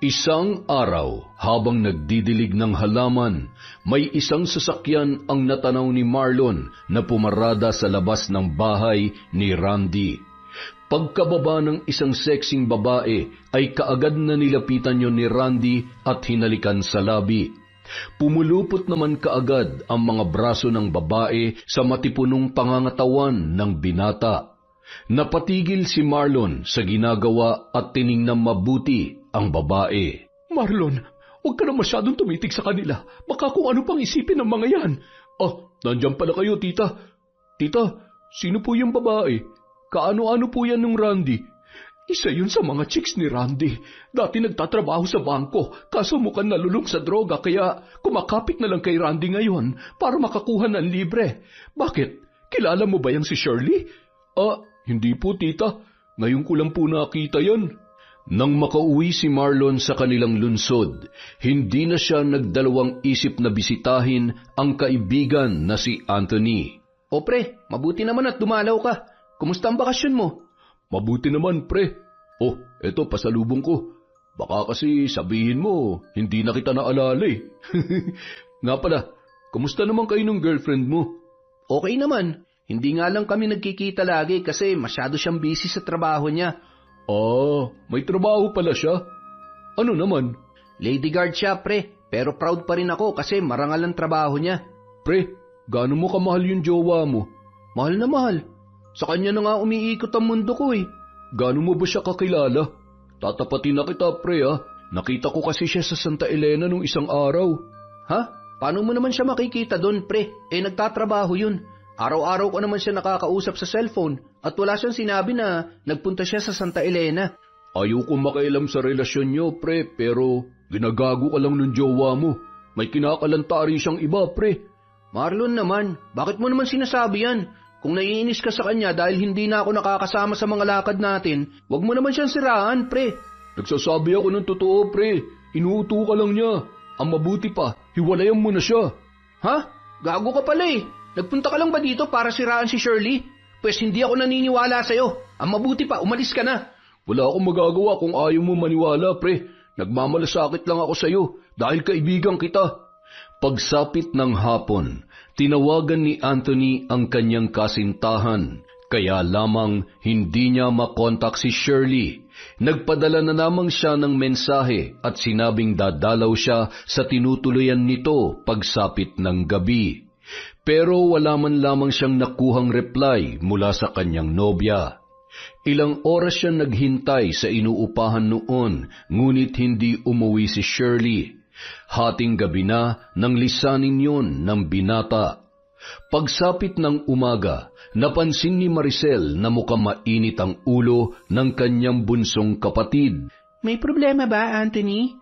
Isang araw, habang nagdidilig ng halaman, may isang sasakyan ang natanaw ni Marlon na pumarada sa labas ng bahay ni Randy. Pagkababa ng isang sexing babae ay kaagad na nilapitan yon ni Randy at hinalikan sa labi. Pumulupot naman kaagad ang mga braso ng babae sa matipunong pangangatawan ng binata. Napatigil si Marlon sa ginagawa at tiningnan mabuti ang babae. Marlon, huwag ka na masyadong tumitig sa kanila. Baka kung ano pang isipin ng mga yan. Nandiyan pala kayo, tita. Tita, sino po yung babae? Kaano-ano po yan ng Randy? Isa yun sa mga chicks ni Randy. Dati nagtatrabaho sa bangko, kaso mukhang nalulung sa droga kaya kumakapit na lang kay Randy ngayon para makakuha ng libre. Bakit? Kilala mo ba yan si Shirley? Hindi po, tita. Ngayon ko lang po nakita yan. Nang makauwi si Marlon sa kanilang lunsod, hindi na siya nagdalawang isip na bisitahin ang kaibigan na si Anthony. O pre, mabuti naman at dumalaw ka. Kumusta ang bakasyon mo? Mabuti naman, pre. Eto, pasalubong ko. Baka kasi sabihin mo, hindi na kita naalala eh. Nga pala, kumusta naman kayo ng girlfriend mo? Okay naman. Hindi nga lang kami nagkikita lagi kasi masyado siyang busy sa trabaho niya. May trabaho pala siya. Ano naman? Lady guard siya, pre. Pero proud pa rin ako kasi marangal ang trabaho niya. Pre, gaano mo kamahal yung jowa mo? Mahal na mahal. Sa kanya na nga umiikot ang mundo ko eh. Gaano mo ba siya kakilala? Tatapatin na kita, pre, ha? Nakita ko kasi siya sa Santa Elena nung isang araw. Ha? Paano mo naman siya makikita doon, pre? Nagtatrabaho yun. Araw-araw ko naman siya nakakausap sa cellphone at wala siyang sinabi na nagpunta siya sa Santa Elena. Ayoko makialam sa relasyon niyo, pre, pero ginagago ka lang ng jowa mo. May kinakalantari siyang iba, pre. Marlon naman, bakit mo naman sinasabi yan? Kung naiinis ka sa kanya dahil hindi na ako nakakasama sa mga lakad natin, wag mo naman siyang siraan, pre. Nagsasabi ako ng totoo, pre. Inuuto ka lang niya. Ang mabuti pa, hiwalayan mo na siya. Ha? Gago ka pala eh. Nagpunta ka lang ba dito para siraan si Shirley? Pues hindi ako naniniwala sa'yo. Ang mabuti pa, umalis ka na. Wala akong magagawa kung ayaw mo maniwala, pre. Nagmamalasakit lang ako sa'yo dahil kaibigan kita. Pagsapit ng hapon, tinawagan ni Anthony ang kanyang kasintahan, kaya lamang hindi niya makontak si Shirley. Nagpadala na lamang siya ng mensahe at sinabing dadalaw siya sa tinutuluyan nito pagsapit ng gabi. Pero wala man lamang siyang nakuhang reply mula sa kanyang nobya. Ilang oras siya naghintay sa inuupahan noon, ngunit hindi umuwi si Shirley. Hating gabi na nang lisanin yon ng binata. Pagsapit ng umaga, napansin ni Maricel na mukhang mainit ang ulo ng kanyang bunsong kapatid. May problema ba, Anthony?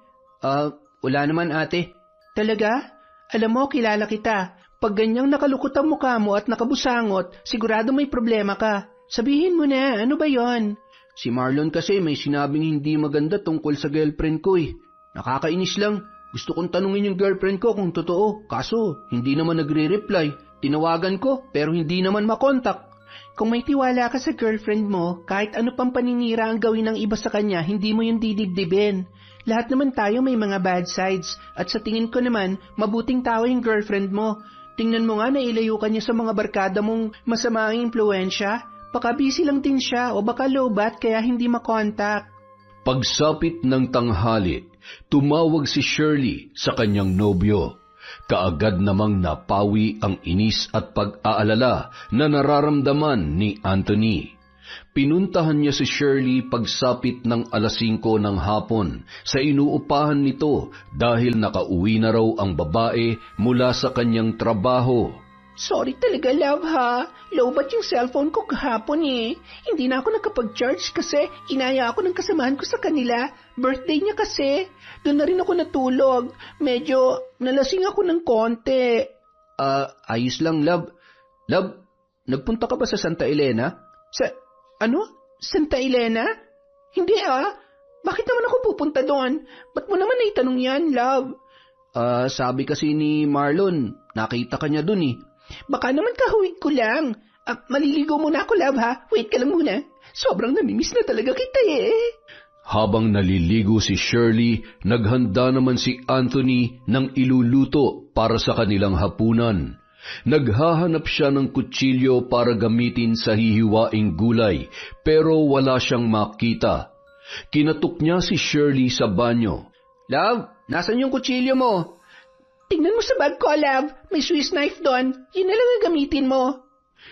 Wala naman, ate. Talaga? Alam mo, kilala kita. Pag ganyang nakalukot ang mukha mo at nakabusangot, sigurado may problema ka. Sabihin mo na, ano ba yon? Si Marlon kasi may sinabing hindi maganda tungkol sa girlfriend ko eh. Nakakainis lang. Gusto kong tanungin yung girlfriend ko kung totoo, kaso hindi naman nagre-reply. Tinawagan ko pero hindi naman makontak. Kung may tiwala ka sa girlfriend mo, kahit ano pang paninira ang gawin ng iba sa kanya, hindi mo yung didibdibin. Lahat naman tayo may mga bad sides at sa tingin ko naman, mabuting tao yung girlfriend mo. Tingnan mo nga na ilayo ka niya sa mga barkada mong masama ang impluensya. Baka busy lang din siya o baka lowbat kaya hindi makontak. Pagsapit ng tanghali, tumawag si Shirley sa kanyang nobyo. Kaagad namang napawi ang inis at pag-aalala na nararamdaman ni Anthony. Pinuntahan niya si Shirley pagsapit ng 5:00 ng hapon sa inuupahan nito dahil nakauwi na raw ang babae mula sa kanyang trabaho. Sorry talaga, love, ha? Lowbat yung cellphone ko kahapon eh. Hindi na ako nakapag-charge kasi inaya ako ng kasamahan ko sa kanila. Birthday niya kasi. Doon na rin ako natulog. Medyo nalasing ako ng konti. Ayos lang, love. Love, nagpunta ka ba sa Santa Elena? Santa Elena? Hindi Bakit naman ako pupunta doon? Ba't mo naman naitanong yan, love? Sabi kasi ni Marlon, nakita ka niya dun eh. Baka naman kahuwig ko lang. Maliligo muna ako, love, ha? Wait ka lang muna. Sobrang namimiss na talaga kita eh. Habang naliligo si Shirley, naghanda naman si Anthony ng iluluto para sa kanilang hapunan. Naghahanap siya ng kutsilyo para gamitin sa hihiwaing gulay, pero wala siyang makita. Kinatok niya si Shirley sa banyo. Love, nasan yung kutsilyo mo? Tingnan mo sa bag ko, love. May Swiss knife doon. Yun na lang ang gamitin mo.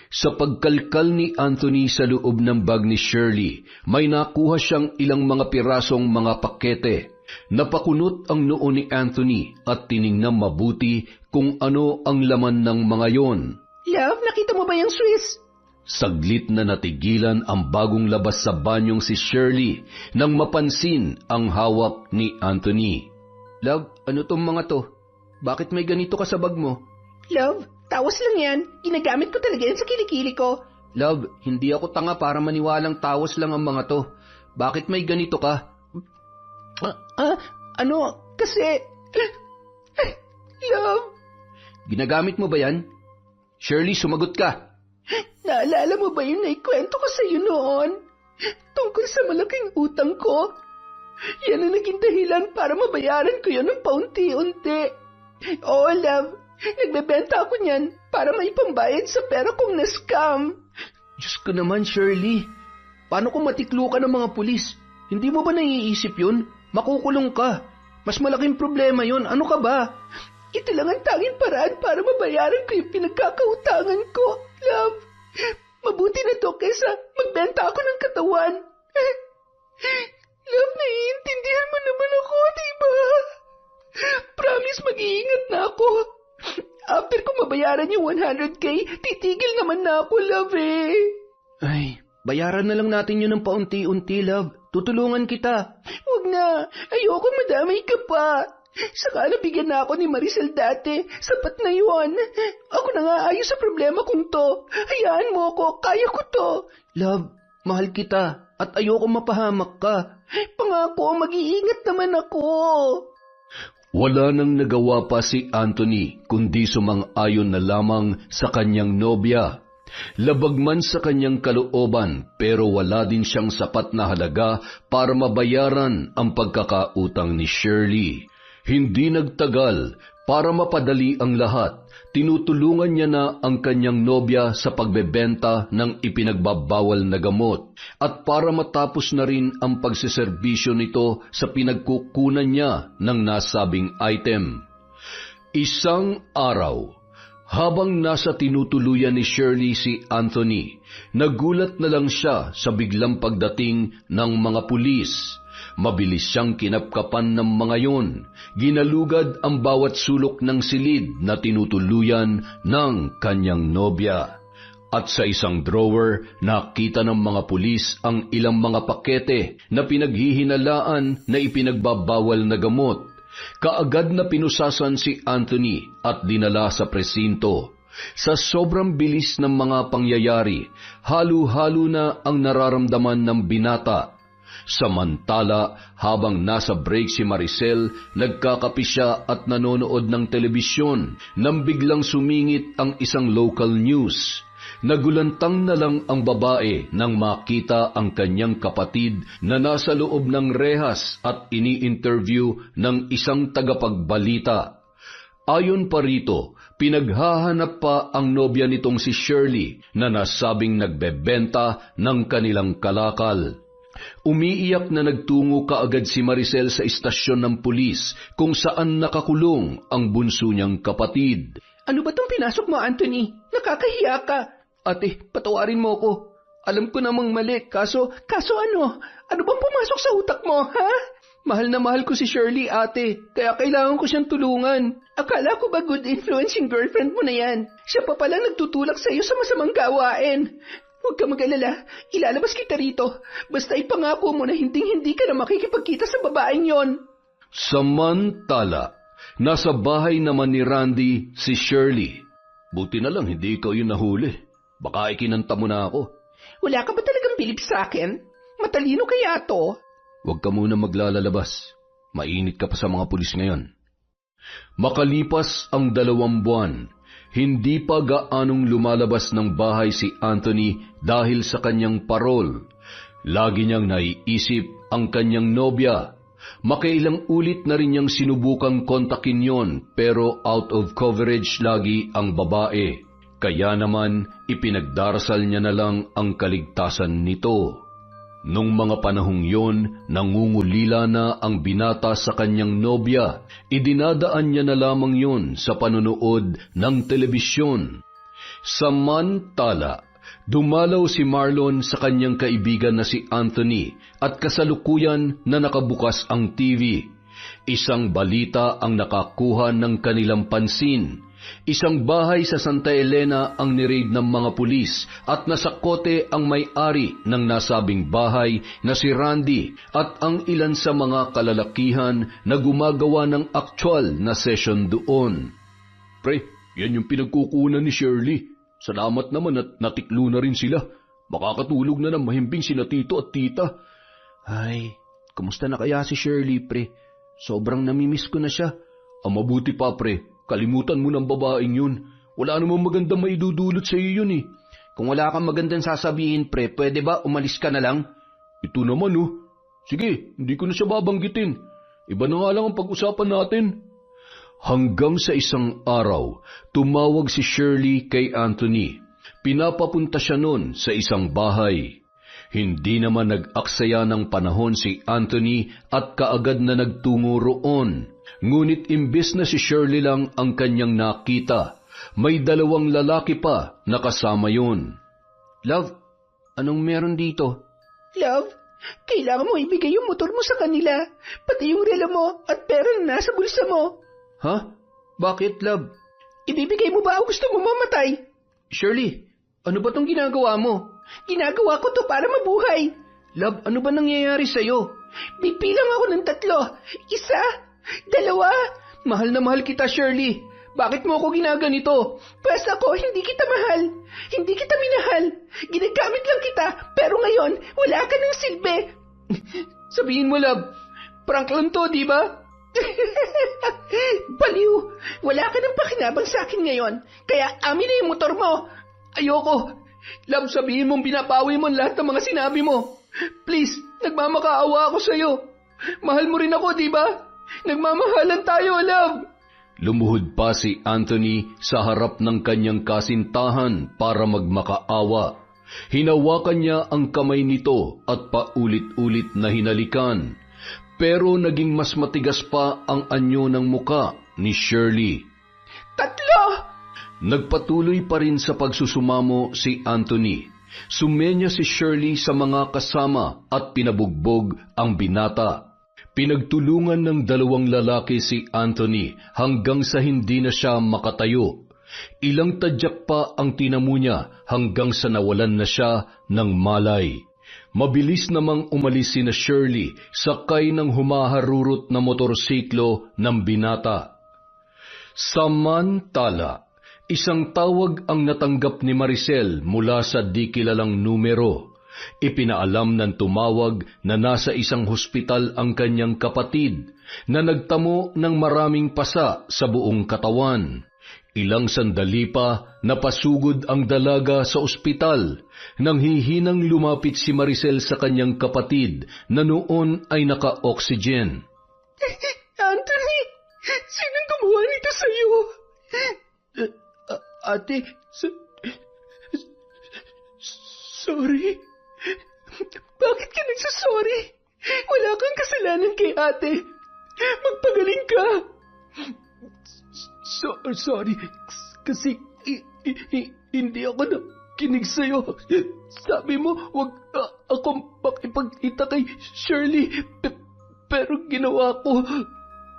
Sa pagkalkal ni Anthony sa loob ng bag ni Shirley, may nakuha siyang ilang mga pirasong mga pakete. Napakunot ang noo ni Anthony at tiningnan mabuti kung ano ang laman ng mga yon. Love, nakita mo ba yung Swiss? Saglit na natigilan ang bagong labas sa banyong si Shirley nang mapansin ang hawak ni Anthony. Love, ano tong mga to? Bakit may ganito ka sa bag mo? Love, tawas lang yan. Ginagamit ko talaga yan sa kilikili ko. Love, hindi ako tanga para maniwalang tawas lang ang mga to. Bakit may ganito ka? Kasi... Love... Ginagamit mo ba yan? Shirley, sumagot ka. Naalala mo ba yung naikwento ko sa iyo noon? Tungkol sa malaking utang ko. Yan ang naging dahilan para mabayaran ko yun ng paunti-unti. Oo, love. Nagbebenta ako niyan para may pambayad sa pera kong na-scam. Diyos ko naman, Shirley. Paano kung matiklo ka ng mga pulis? Hindi mo ba naiisip yun? Makukulong ka. Mas malaking problema yun. Ano ka ba? Ito lang ang tanging paraan para mabayaran ko yung pinagkakautangan ko, love. Mabuti na to kaysa magbenta ako ng katawan. Love, naiintindihan mo naman ako, diba? Promise, mag-iingat na ako. After ko mabayaran yung 100K, titigil naman na ako, love eh. Ay, bayaran na lang natin yun ng paunti-unti, love. Tutulungan kita. Huwag na. Ayoko madamay ka pa. Saka nabigyan na ako ni Maricel dati. Sapat na yun. Ako na nga ayos sa problema kong to. Hayaan mo ako. Kaya ko to. Love, mahal kita. At ayoko mapahamak ka. Pangako, mag-iingat naman ako. Wala nang nagawa pa si Anthony kundi sumang-ayon na lamang sa kanyang nobya. Labag man sa kanyang kalooban pero wala din siyang sapat na halaga para mabayaran ang pagkakautang ni Shirley. Hindi nagtagal, para mapadali ang lahat, tinutulungan niya na ang kanyang nobya sa pagbebenta ng ipinagbabawal na gamot at para matapos na rin ang pagseserbisyo nito sa pinagkukunan niya ng nasabing item. Isang araw, habang nasa tinutuluyan ni Shirley si Anthony, nagulat na lang siya sa biglang pagdating ng mga pulis. Mabilis siyang kinapkapan ng mga yon. Ginalugad ang bawat sulok ng silid na tinutuluyan ng kanyang nobya. At sa isang drawer, nakita ng mga pulis ang ilang mga pakete na pinaghihinalaan na ipinagbabawal na gamot. Kaagad na pinusasan si Anthony at dinala sa presinto. Sa sobrang bilis ng mga pangyayari, halo-halo na ang nararamdaman ng binata. Samantala, habang nasa break si Maricel, nagkakape siya at nanonood ng telebisyon nang biglang sumingit ang isang local news. Nagulantang na lang ang babae nang makita ang kanyang kapatid na nasa loob ng rehas at ini-interview ng isang tagapagbalita. Ayon pa rito, pinaghahanap pa ang nobya nitong si Shirley na nasabing nagbebenta ng kanilang kalakal. Umiiyak na nagtungo kaagad si Maricel sa istasyon ng pulis kung saan nakakulong ang bunso niyang kapatid. Ano ba itong pinasok mo, Anthony? Nakakahiya ka. Ate, patawarin mo ko. Alam ko namang mali, kaso ano? Ano bang pumasok sa utak mo, ha? Mahal na mahal ko si Shirley, ate. Kaya kailangan ko siyang tulungan. Akala ko ba good influence yung girlfriend mo na yan? Siya pa palang nagtutulak sa'yo sa masamang gawain. Huwag ka mag-alala. Ilalabas kita rito. Basta ipangako mo na hindi ka na makikipagkita sa babaeng yon. Samantala, nasa bahay naman ni Randy si Shirley. Buti na lang hindi ikaw yung nahuli. Baka ikinanta mo na ako. Wala ka ba talagang bilib sa akin? Matalino kaya to? Huwag ka muna maglalabas. Mainit ka pa sa mga pulis ngayon. Makalipas ang 2 buwan, hindi pa gaanong lumalabas ng bahay si Anthony dahil sa kanyang parol. Lagi niyang naiisip ang kanyang nobya. Makailang ulit na rin niyang sinubukang kontakin yon pero out of coverage lagi ang babae. Kaya naman ipinagdarasal niya na lang ang kaligtasan nito. Nung mga panahong yon, nangungulila na ang binata sa kanyang nobya. Idinadaan niya na lamang yon sa panonood ng telebisyon. Samantala, dumalaw si Marlon sa kanyang kaibigan na si Anthony at kasalukuyan na nakabukas ang TV. Isang balita ang nakakuha ng kanilang pansin. Isang bahay sa Santa Elena ang niraid ng mga pulis at nasakote ang may-ari ng nasabing bahay na si Randy at ang ilan sa mga kalalakihan na gumagawa ng aktwal na session doon. Pre, yan yung pinagkukunan ni Shirley. Salamat naman at natiklo na rin sila. Makakatulog na ng mahimbing sina tito at tita. Ay, kumusta na kaya si Shirley, pre? Sobrang namimiss ko na siya. Ang mabuti pa, pre. Kalimutan mo ng babaeng yun. Wala namang magandang maidudulot sa iyo yun eh. Kung wala kang magandang sasabihin, pre, pwede ba umalis ka na lang? Ito naman oh. Sige, hindi ko na siya babanggitin. Iba na nga lang ang pag-usapan natin. Hanggang sa isang araw, tumawag si Shirley kay Anthony. Pinapapunta siya noon sa isang bahay. Hindi naman nag-aksaya ng panahon si Anthony at kaagad na nagtungo roon. Ngunit imbes na si Shirley lang ang kanyang nakita, may 2 lalaki pa na kasama yun. Love, anong meron dito? Love, kailangan mo ibigay yung motor mo sa kanila, pati yung relo mo at pera na nasa bulsa mo. Ha? Bakit, love? Ibibigay mo ba o gusto mo mamatay? Shirley, ano ba tong ginagawa mo? Ginagawa ko to para mabuhay. Love, ano ba nangyayari sa'yo? Bibilang ako ng 3. 1, 2. Mahal na mahal kita, Shirley. Bakit mo ako ginaganito? Basta ko, hindi kita mahal. Hindi kita minahal. Ginagamit lang kita, pero ngayon, wala ka ng silbi. Sabihin mo, love, prank lang to, di ba? Baliw, wala ka ng pakinabang sa akin ngayon, kaya amin na yung motor mo. Ayoko. Love, sabihin mong binabawi mo lahat ng mga sinabi mo. Please, nagmamakaawa ako sa'yo. Mahal mo rin ako, di ba? Nagmamahalan tayo, love. Lumuhod pa si Anthony sa harap ng kanyang kasintahan para magmakaawa. Hinawakan niya ang kamay nito at paulit-ulit na hinalikan. Pero naging mas matigas pa ang anyo ng muka ni Shirley. 3. Nagpatuloy pa rin sa pagsusumamo si Anthony. Sumenya si Shirley sa mga kasama at pinabugbog ang binata. Pinagtulungan ng 2 lalaki si Anthony hanggang sa hindi na siya makatayo. Ilang tadyak pa ang tinamo niya hanggang sa nawalan na siya ng malay. Mabilis namang umalis sina Shirley sakay ng humaharurot na motorsiklo ng binata. Samantala, isang tawag ang natanggap ni Maricel mula sa di kilalang numero. Ipinaalam ng tumawag na nasa isang hospital ang kanyang kapatid na nagtamo ng maraming pasa sa buong katawan. Ilang sandali pa napasugod ang dalaga sa ospital nang hihinang lumapit si Maricel sa kanyang kapatid na noon ay naka-oxygen. Anthony, sinong gumawa nito sa'yo? Ate, sorry. Bakit ka nagsasorry? Wala kang kasalanan kay ate. Magpagaling ka. Sorry, kasi hindi ako nakinig sa'yo. Sabi mo, wag akong makipagkita kay Shirley. Pero ginawa ko.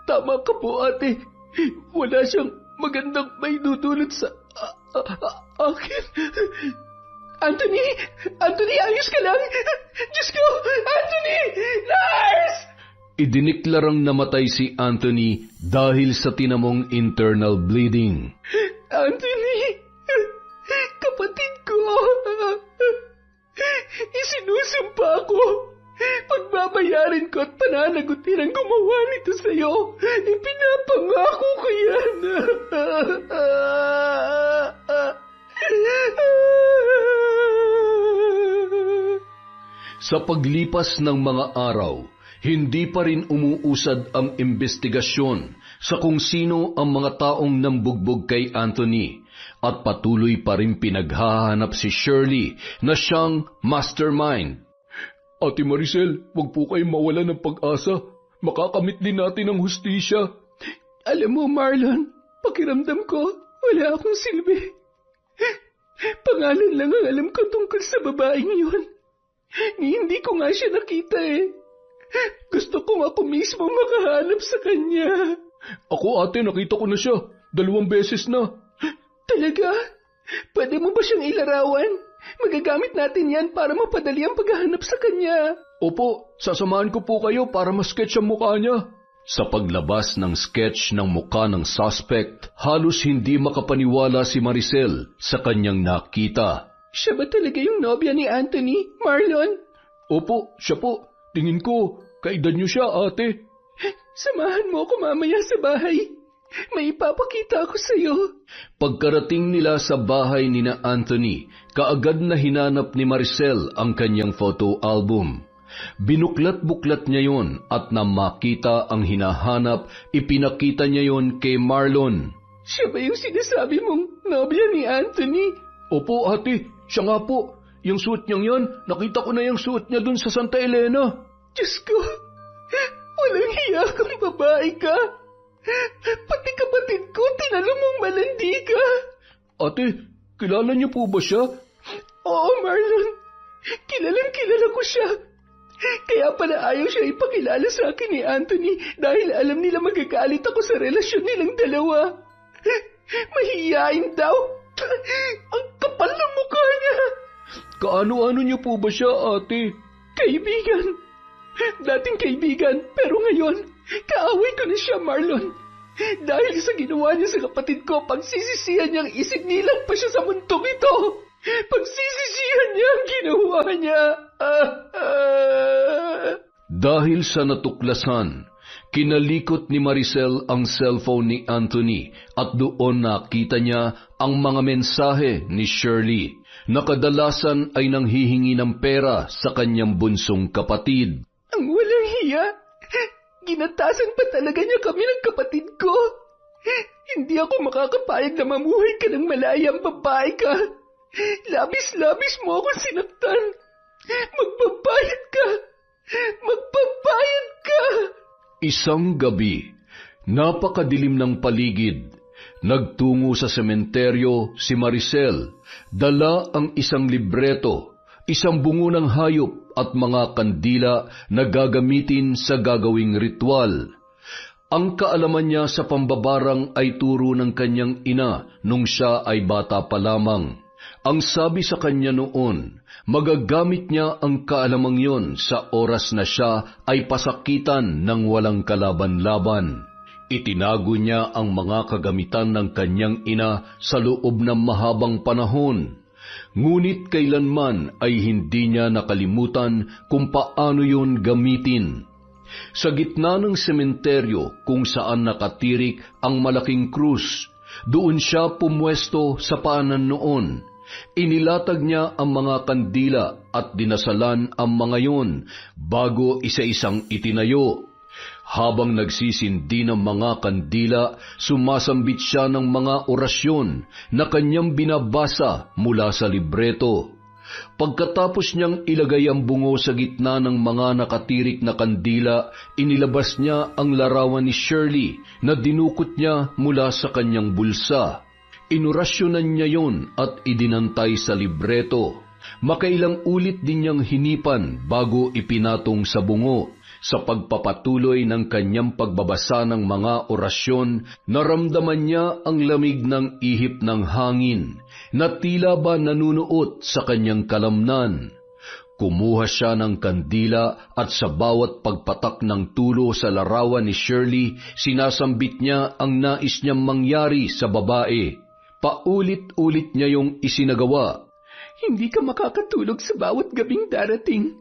Tama ka po, ate. Wala siyang magandang maidudulot sa akin. Anthony! Anthony, ayos ka lang! Diyos ko! Anthony! Nurse! Idiniklarang namatay si Anthony dahil sa tinamong internal bleeding. Anthony! Kapatid ko! Isinusumpa ko! Pagbabayarin ko at pananagutin ang gumawa nito sa'yo. Ipinapangako ko yan. Sa paglipas ng mga araw, hindi pa rin umuusad ang investigasyon sa kung sino ang mga taong nambugbog kay Anthony at patuloy pa rin pinaghahanap si Shirley na siyang mastermind. Ate Maricel, huwag po kayong mawala ng pag-asa. Makakamit din natin ang hustisya. Alam mo, Marlon, pakiramdam ko, wala akong silbi. Pangalan lang ang alam ko tungkol sa babaeng yun. Hindi ko nga siya nakita eh. Gusto kong ako mismo makahanap sa kanya. Ako, ate, nakita ko na siya. 2 beses na. Talaga? Pwede mo ba siyang ilarawan? Magagamit natin yan para mapadali ang paghahanap sa kanya. Opo, sasamahan ko po kayo para ma-sketch ang mukha niya. Sa paglabas ng sketch ng mukha ng suspect, halos hindi makapaniwala si Maricel sa kanyang nakita. Siya ba talaga yung nobya ni Anthony, Marlon? Opo, siya po. Tingin ko, kaedad niyo siya, ate. Samahan mo ako mamaya sa bahay. May ipapakita ako sa'yo. Pagkarating nila sa bahay ni na Anthony, kaagad na hinanap ni Maricel ang kanyang photo album. Binuklat-buklat niya yon at nang makita ang hinahanap, ipinakita niya yon kay Marlon. Siya ba yung sinasabi mong nobya ni Anthony? Opo, ate. Siya nga po. Yung suot niyang yan, nakita ko na yung suot niya dun sa Santa Elena. Diyos ko, walang hiya kang babae ka. Pati kapatid ko, tinalo mong malandi ka. Ate, kilala niyo po ba siya? Oo, Marlon. Kilala ko siya. Kaya pala ayaw siya ipakilala sa akin ni Anthony dahil alam nila magagalit ako sa relasyon nilang dalawa. Mahihiyain daw. Ang kapal ng mukha niya. Kaano-ano niyo po ba siya, ate? Kaibigan. Dating kaibigan, pero ngayon, kaaway ko na siya, Marlon. Dahil sa ginawa niya sa kapatid ko, pagsisisihan niyang isinilang pa siya sa mundong ito. Pagsisisihan niya ang ginawa niya. Dahil sa natuklasan, kinalikot ni Maricel ang cellphone ni Anthony at doon nakita niya ang mga mensahe ni Shirley na kadalasan ay nanghihingi ng pera sa kanyang bunsong kapatid. Ang walang hiya! Ginatasan pa talaga niya kami ng kapatid ko. Hindi ako makakapayag na mamuhay ka ng malayang babae ka. Labis-labis mo akong sinaktan. Magbabayad ka! Magbabayad ka! Isang gabi, napakadilim ng paligid. Nagtungo sa sementeryo si Maricel, dala ang isang libreto, isang bungo ng hayop at mga kandila na gagamitin sa gagawing ritual. Ang kaalaman niya sa pambabarang ay turo ng kanyang ina nung siya ay bata pa lamang. Ang sabi sa kanya noon, magagamit niya ang kaalamang yon sa oras na siya ay pasakitan ng walang kalaban-laban. Itinago niya ang mga kagamitan ng kanyang ina sa loob ng mahabang panahon. Ngunit kailanman ay hindi niya nakalimutan kung paano yun gamitin. Sa gitna ng sementeryo kung saan nakatirik ang malaking krus, doon siya pumwesto sa paanan noon. Inilatag niya ang mga kandila at dinasalan ang mga yon bago isa-isang itinayo. Habang nagsisindi ng mga kandila, sumasambit siya ng mga orasyon na kanyang binabasa mula sa libreto. Pagkatapos niyang ilagay ang bungo sa gitna ng mga nakatirik na kandila, inilabas niya ang larawan ni Shirley na dinukot niya mula sa kanyang bulsa. Inorasyonan niya yon at idinantay sa libreto. Makailang ulit din niyang hinipan bago ipinatong sa bungo. Sa pagpapatuloy ng kanyang pagbabasa ng mga orasyon, naramdaman niya ang lamig ng ihip ng hangin na tila ba nanunuot sa kanyang kalamnan. Kumuha siya ng kandila at sa bawat pagpatak ng tulo sa larawan ni Shirley, sinasambit niya ang nais niyang mangyari sa babae. Paulit-ulit niya yung isinagawa. Hindi ka makakatulog sa bawat gabing darating.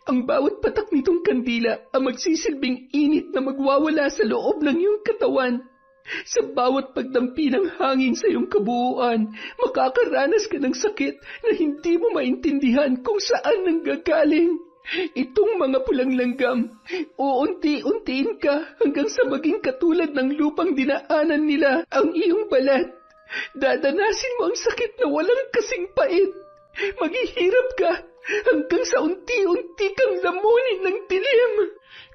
Ang bawat patak nitong kandila ang magsisilbing init na magwawala sa loob ng iyong katawan. Sa bawat pagdampi ng hangin sa iyong kabuuan, makakaranas ka ng sakit na hindi mo maintindihan kung saan nanggagaling. Itong mga pulang langgam, uunti-untiin ka hanggang sa maging katulad ng lupang dinaanan nila ang iyong balat. Dadanasin mo ang sakit na walang kasing pait. Maghihirap ka hanggang sa unti-unti kang lamunin ng dilim.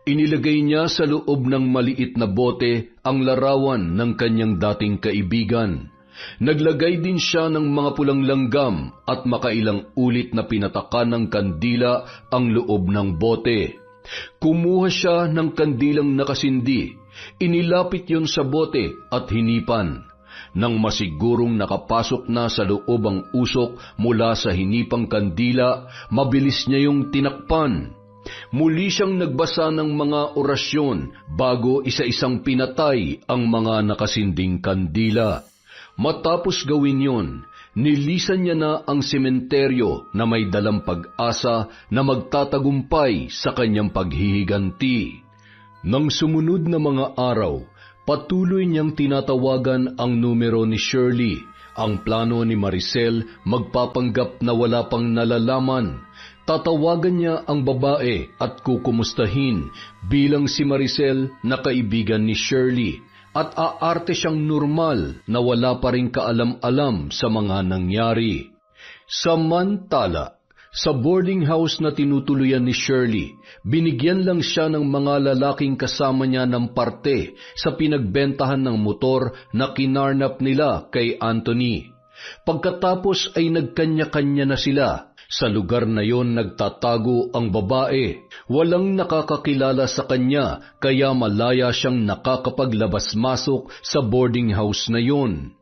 Inilagay niya sa loob ng maliit na bote ang larawan ng kanyang dating kaibigan. Naglagay din siya ng mga pulang langgam at makailang ulit na pinatakan ng kandila ang loob ng bote. Kumuha siya ng kandilang nakasindi, inilapit yon sa bote at hinipan. Nang masigurong nakapasok na sa loob ang usok mula sa hinipang kandila, mabilis niya yung tinakpan. Muli siyang nagbasa ng mga orasyon bago isa-isang pinatay ang mga nakasinding kandila. Matapos gawin yon, nilisan niya na ang sementeryo na may dalang pag-asa na magtatagumpay sa kanyang paghihiganti. Nang sumunod na mga araw, patuloy niyang tinatawagan ang numero ni Shirley. Ang plano ni Maricel magpapanggap na wala pang nalalaman. Tatawagan niya ang babae at kukumustahin bilang si Maricel na kaibigan ni Shirley at aarte siyang normal na wala pa ring kaalam-alam sa mga nangyari. Samantala, sa boarding house na tinutuluyan ni Shirley, binigyan lang siya ng mga lalaking kasama niya ng parte sa pinagbentahan ng motor na kinarnap nila kay Anthony. Pagkatapos ay nagkanya-kanya na sila. Sa lugar na yon nagtatago ang babae. Walang nakakakilala sa kanya kaya malaya siyang nakakapaglabas-masok sa boarding house na yon.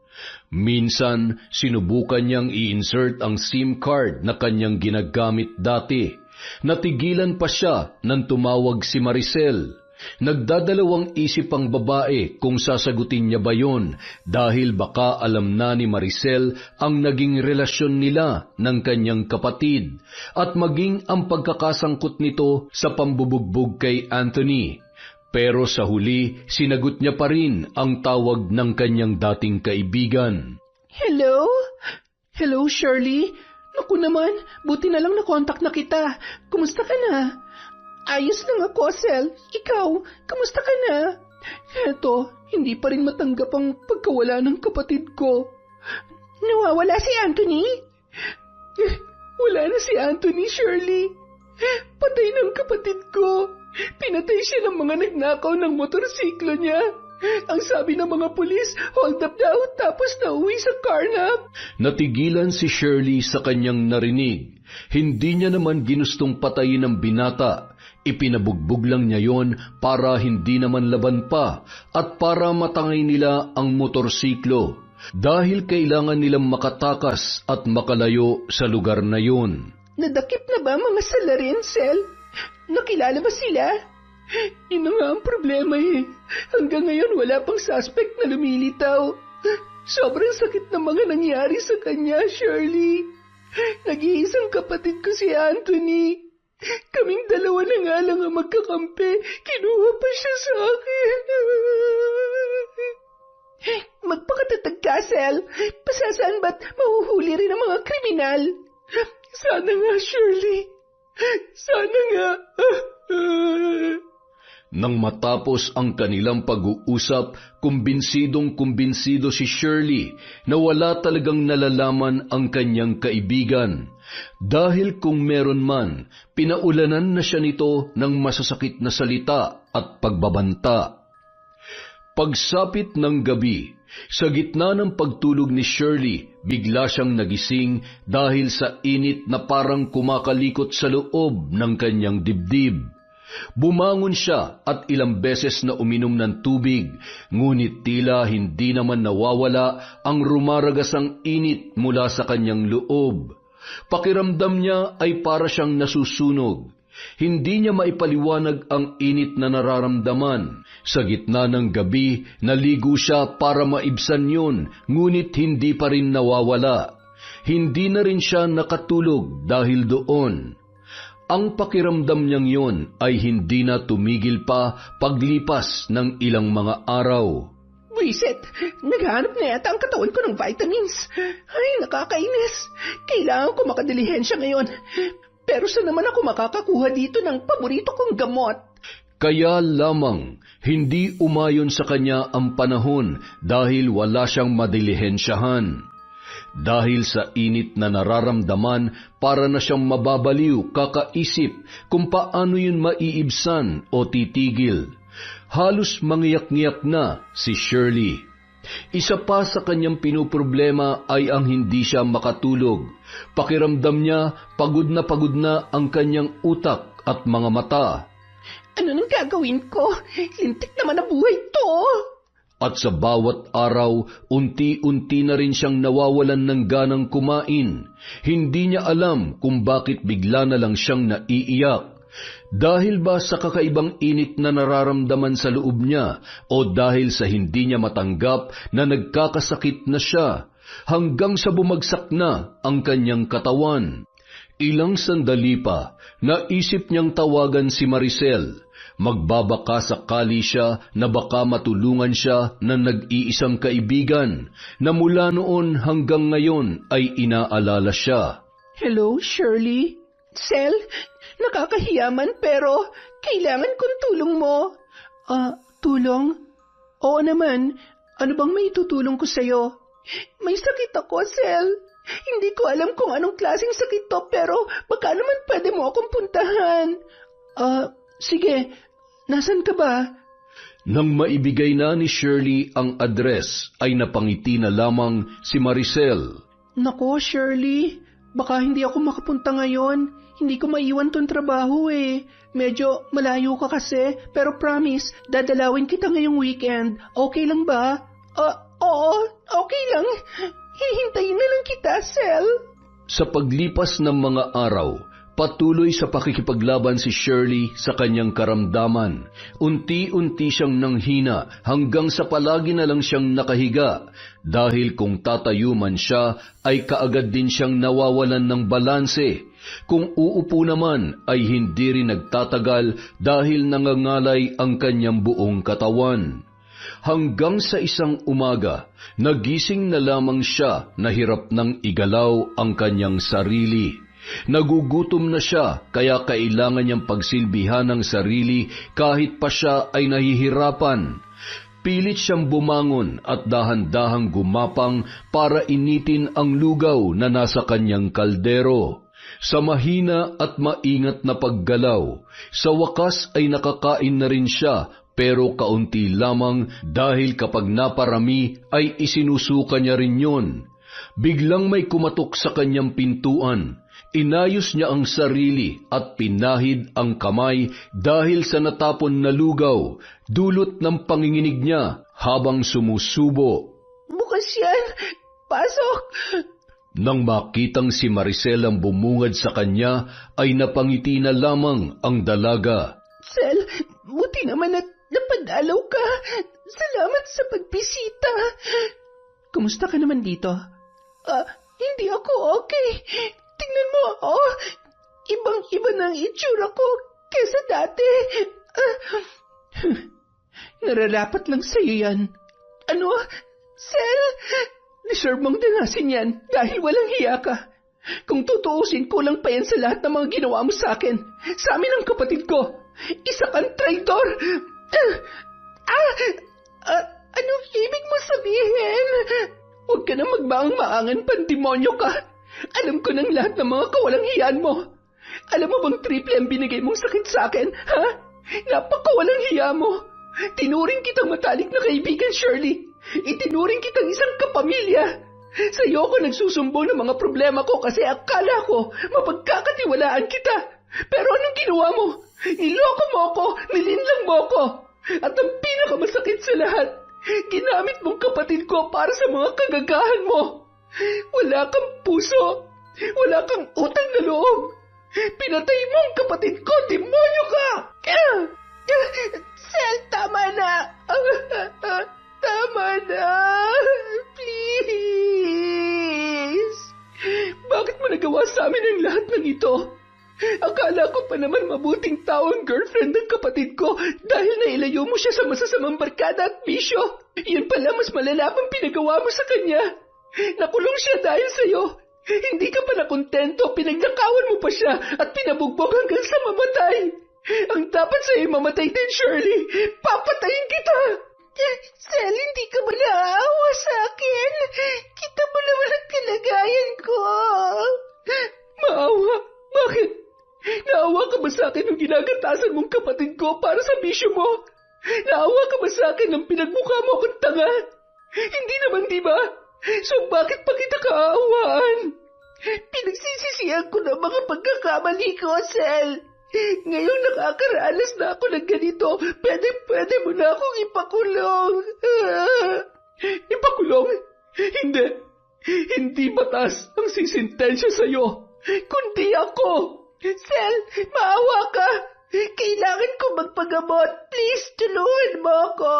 Minsan, sinubukan niyang i-insert ang SIM card na kanyang ginagamit dati. Natigilan pa siya nang tumawag si Maricel. Nagdadalawang isip ang babae kung sasagutin niya ba yon dahil baka alam na ni Maricel ang naging relasyon nila ng kanyang kapatid at maging ang pagkakasangkot nito sa pambubugbog kay Anthony. Pero sa huli, sinagot niya pa rin ang tawag ng kanyang dating kaibigan. Hello? Hello, Shirley? Naku naman, buti na lang nakontak na kita. Kumusta ka na? Ayos lang ako, Sel. Ikaw, kamusta ka na? Eto, hindi pa rin matanggap ang pagkawala ng kapatid ko. Nawawala si Anthony? Wala na si Anthony, Shirley. Patay ng kapatid ko. Pinatay siya ng mga nagnakaw ng motorsiklo niya. Ang sabi ng mga pulis, hold up daw tapos nauwi sa carnap. Natigilan si Shirley sa kanyang narinig. Hindi niya naman ginustong patayin ang binata. Ipinabugbog lang niya yon para hindi naman laban pa at para matangay nila ang motorsiklo dahil kailangan nilang makatakas at makalayo sa lugar na yon. Nadakip na ba mga salarin, Sel? Nakilala ba sila? Yun nga ang problema eh. Hanggang ngayon wala pang suspect na lumilitaw. Sobrang sakit na mga nangyari sa kanya, Shirley. Nag-iisang kapatid ko si Anthony. Kaming dalawa na nga lang ang magkakampi. Kinuha pa siya sa akin. Magpakatatag ka, Sel. Pasasaan ba't mahuhuli rin ang mga kriminal? Sana nga, Shirley. Sana nga. Nang matapos ang kanilang pag-uusap, kumbinsidong-kumbinsido si Shirley na wala talagang nalalaman ang kanyang kaibigan. Dahil kung meron man, pinaulanan na siya nito ng masasakit na salita at pagbabanta. Pagsapit ng gabi, sa gitna ng pagtulog ni Shirley, bigla siyang nagising dahil sa init na parang kumakalikot sa loob ng kanyang dibdib. Bumangon siya at ilang beses na uminom ng tubig, ngunit tila hindi naman nawawala ang rumaragasang init mula sa kanyang loob. Pakiramdam niya ay para siyang nasusunog. Hindi niya maipaliwanag ang init na nararamdaman. Sa gitna ng gabi, naligo siya para maibsan yun, ngunit hindi pa rin nawawala. Hindi na rin siya nakatulog dahil doon. Ang pakiramdam niyang yon ay hindi na tumigil pa paglipas ng ilang mga araw. Buisit, naghahanap na yata ang katawan ko ng vitamins. Ay, nakakainis. Kailangan ko makadilihensya ngayon. Pero saan naman ako makakakuha dito ng paborito kong gamot? Kaya lamang, hindi umayon sa kanya ang panahon dahil wala siyang madilihensyahan. Dahil sa init na nararamdaman, para na siyang mababaliw kakaisip kung paano yun maiibsan o titigil. Halos mangiyak-ngiyak na si Shirley. Isa pa sa kanyang pinoproblema ay ang hindi siya makatulog. Pakiramdam niya pagod na ang kanyang utak at mga mata. Ano nang gagawin ko? Lintik naman na buhay to. At sa bawat araw, unti-unti na rin siyang nawawalan ng ganang kumain. Hindi niya alam kung bakit bigla na lang siyang naiiyak. Dahil ba sa kakaibang init na nararamdaman sa loob niya o dahil sa hindi niya matanggap na nagkakasakit na siya hanggang sa bumagsak na ang kanyang katawan. Ilang sandali pa, naisip niyang tawagan si Maricel. Magbabaka sakali siya na baka matulungan siya ng nag-iisang kaibigan na mula noon hanggang ngayon ay inaalala siya. Hello, Shirley? Sel, nakakahiyaman pero kailangan kong tulong mo. Tulong? Oo naman. Ano bang may tutulong ko sa'yo? May sakit ako, Sel. Hindi ko alam kung anong klaseng sakit to pero baka naman pwede mo akong puntahan. Sige. Nasaan ka ba? Nang maibigay na ni Shirley ang address, ay napangiti na lamang si Maricel. Nako, Shirley, baka hindi ako makapunta ngayon. Hindi ko maiwan tong trabaho eh. Medyo malayo ka kasi, pero promise, dadalawin kita ngayong weekend. Okay lang ba? Oo, okay lang. Hihintayin na lang kita, Sel. Sa paglipas ng mga araw, patuloy sa pakikipaglaban si Shirley sa kanyang karamdaman. Unti-unti siyang nanghina hanggang sa palagi na lang siyang nakahiga dahil kung tatayo man siya ay kaagad din siyang nawawalan ng balanse. Kung uupo naman ay hindi rin nagtatagal dahil nangangalay ang kanyang buong katawan. Hanggang sa isang umaga, nagising na lamang siya na hirap ng igalaw ang kanyang sarili. Nagugutom na siya kaya kailangan niyang pagsilbihan ng sarili kahit pa siya ay nahihirapan. Pilit siyang bumangon at dahan-dahang gumapang para initin ang lugaw na nasa kanyang kaldero. Sa mahina at maingat na paggalaw, sa wakas ay nakakain na rin siya pero kaunti lamang dahil kapag naparami ay isinusuka niya rin yon. Biglang may kumatok sa kanyang pintuan. Inayos niya ang sarili at pinahid ang kamay dahil sa natapon na lugaw, dulot ng panginginig niya habang sumusubo. Bukas yan! Pasok! Nang makitang si Maricel ang bumungad sa kanya, ay napangiti na lamang ang dalaga. Sel, buti naman at napadalaw ka. Salamat sa pagbisita. Kumusta ka naman dito? Hindi ako okay. Tingnan mo ako. Ibang-iba na ang itsura ko kesa dati. Nararapat lang sa'yo yan. Ano? Sel? Deserve mong danasin yan dahil walang hiya ka. Kung tutuusin, kulang pa yan sa lahat ng mga ginawa mo sa akin. Sa amin ang kapatid ko. Isa kang traitor. Anong ibig mo sabihin? Huwag ka na magmaang-maangan, pandemonyo ka. Alam ko ng lahat ng mga kawalang hiyaan mo. Alam mo bang triple ang binigay mong sakit sa akin, ha? Napakawalang hiya mo. Tinuring kitang matalik na kaibigan, Shirley. Itinuring kitang isang kapamilya. Sa'yo ako nagsusumbo ng mga problema ko kasi akala ko mapagkakatiwalaan kita. Pero anong ginawa mo? Niloko mo ako, nilinlang mo ako. At ang pinakamasakit sa lahat, ginamit mong kapatid ko para sa mga kagagahan mo. Wala kang puso, wala kang utang na loob. Pinatay mo ang kapatid ko, demonyo ka! Sel, tama na. Tama na. Please. Bakit mo nagawa sa amin ang lahat ng ito? Akala ko pa naman mabuting tao ang girlfriend ng kapatid ko dahil nailayo mo siya sa masasamang barkada at bisyo. Yan pala mas malala pang pinagawa mo sa kanya. Nakulong siya dahil sa'yo. Hindi ka pa nakontento, pinagnakawan mo pa siya at pinabugbog hanggang sa mamatay. Ang dapat sa'yo mamatay din, Shirley. Papatayin kita. Sel, hindi ka ba naaawa sa akin? Kita mo naman ang kalagayan ko. Maawa? Bakit? Naawa ka ba sa akin nung ginagatasan mong kapatid ko para sa bisyo mo? Naawa ka ba sa akin nung pinagmukha mo akong tanga? Hindi naman, di ba? So bakit pa kita kaawaan? Pinagsisisihan ko ng mga pagkakamali ko, Sel. Ngayong nakakaranas na ako ng ganito, pwede mo na akong ipakulong. Ipakulong? Hindi. Hindi batas ang sisintensya sa'yo, kundi ako. Sel, maawa ka. Kailangan ko magpagamot. Please, tulungan mo ako.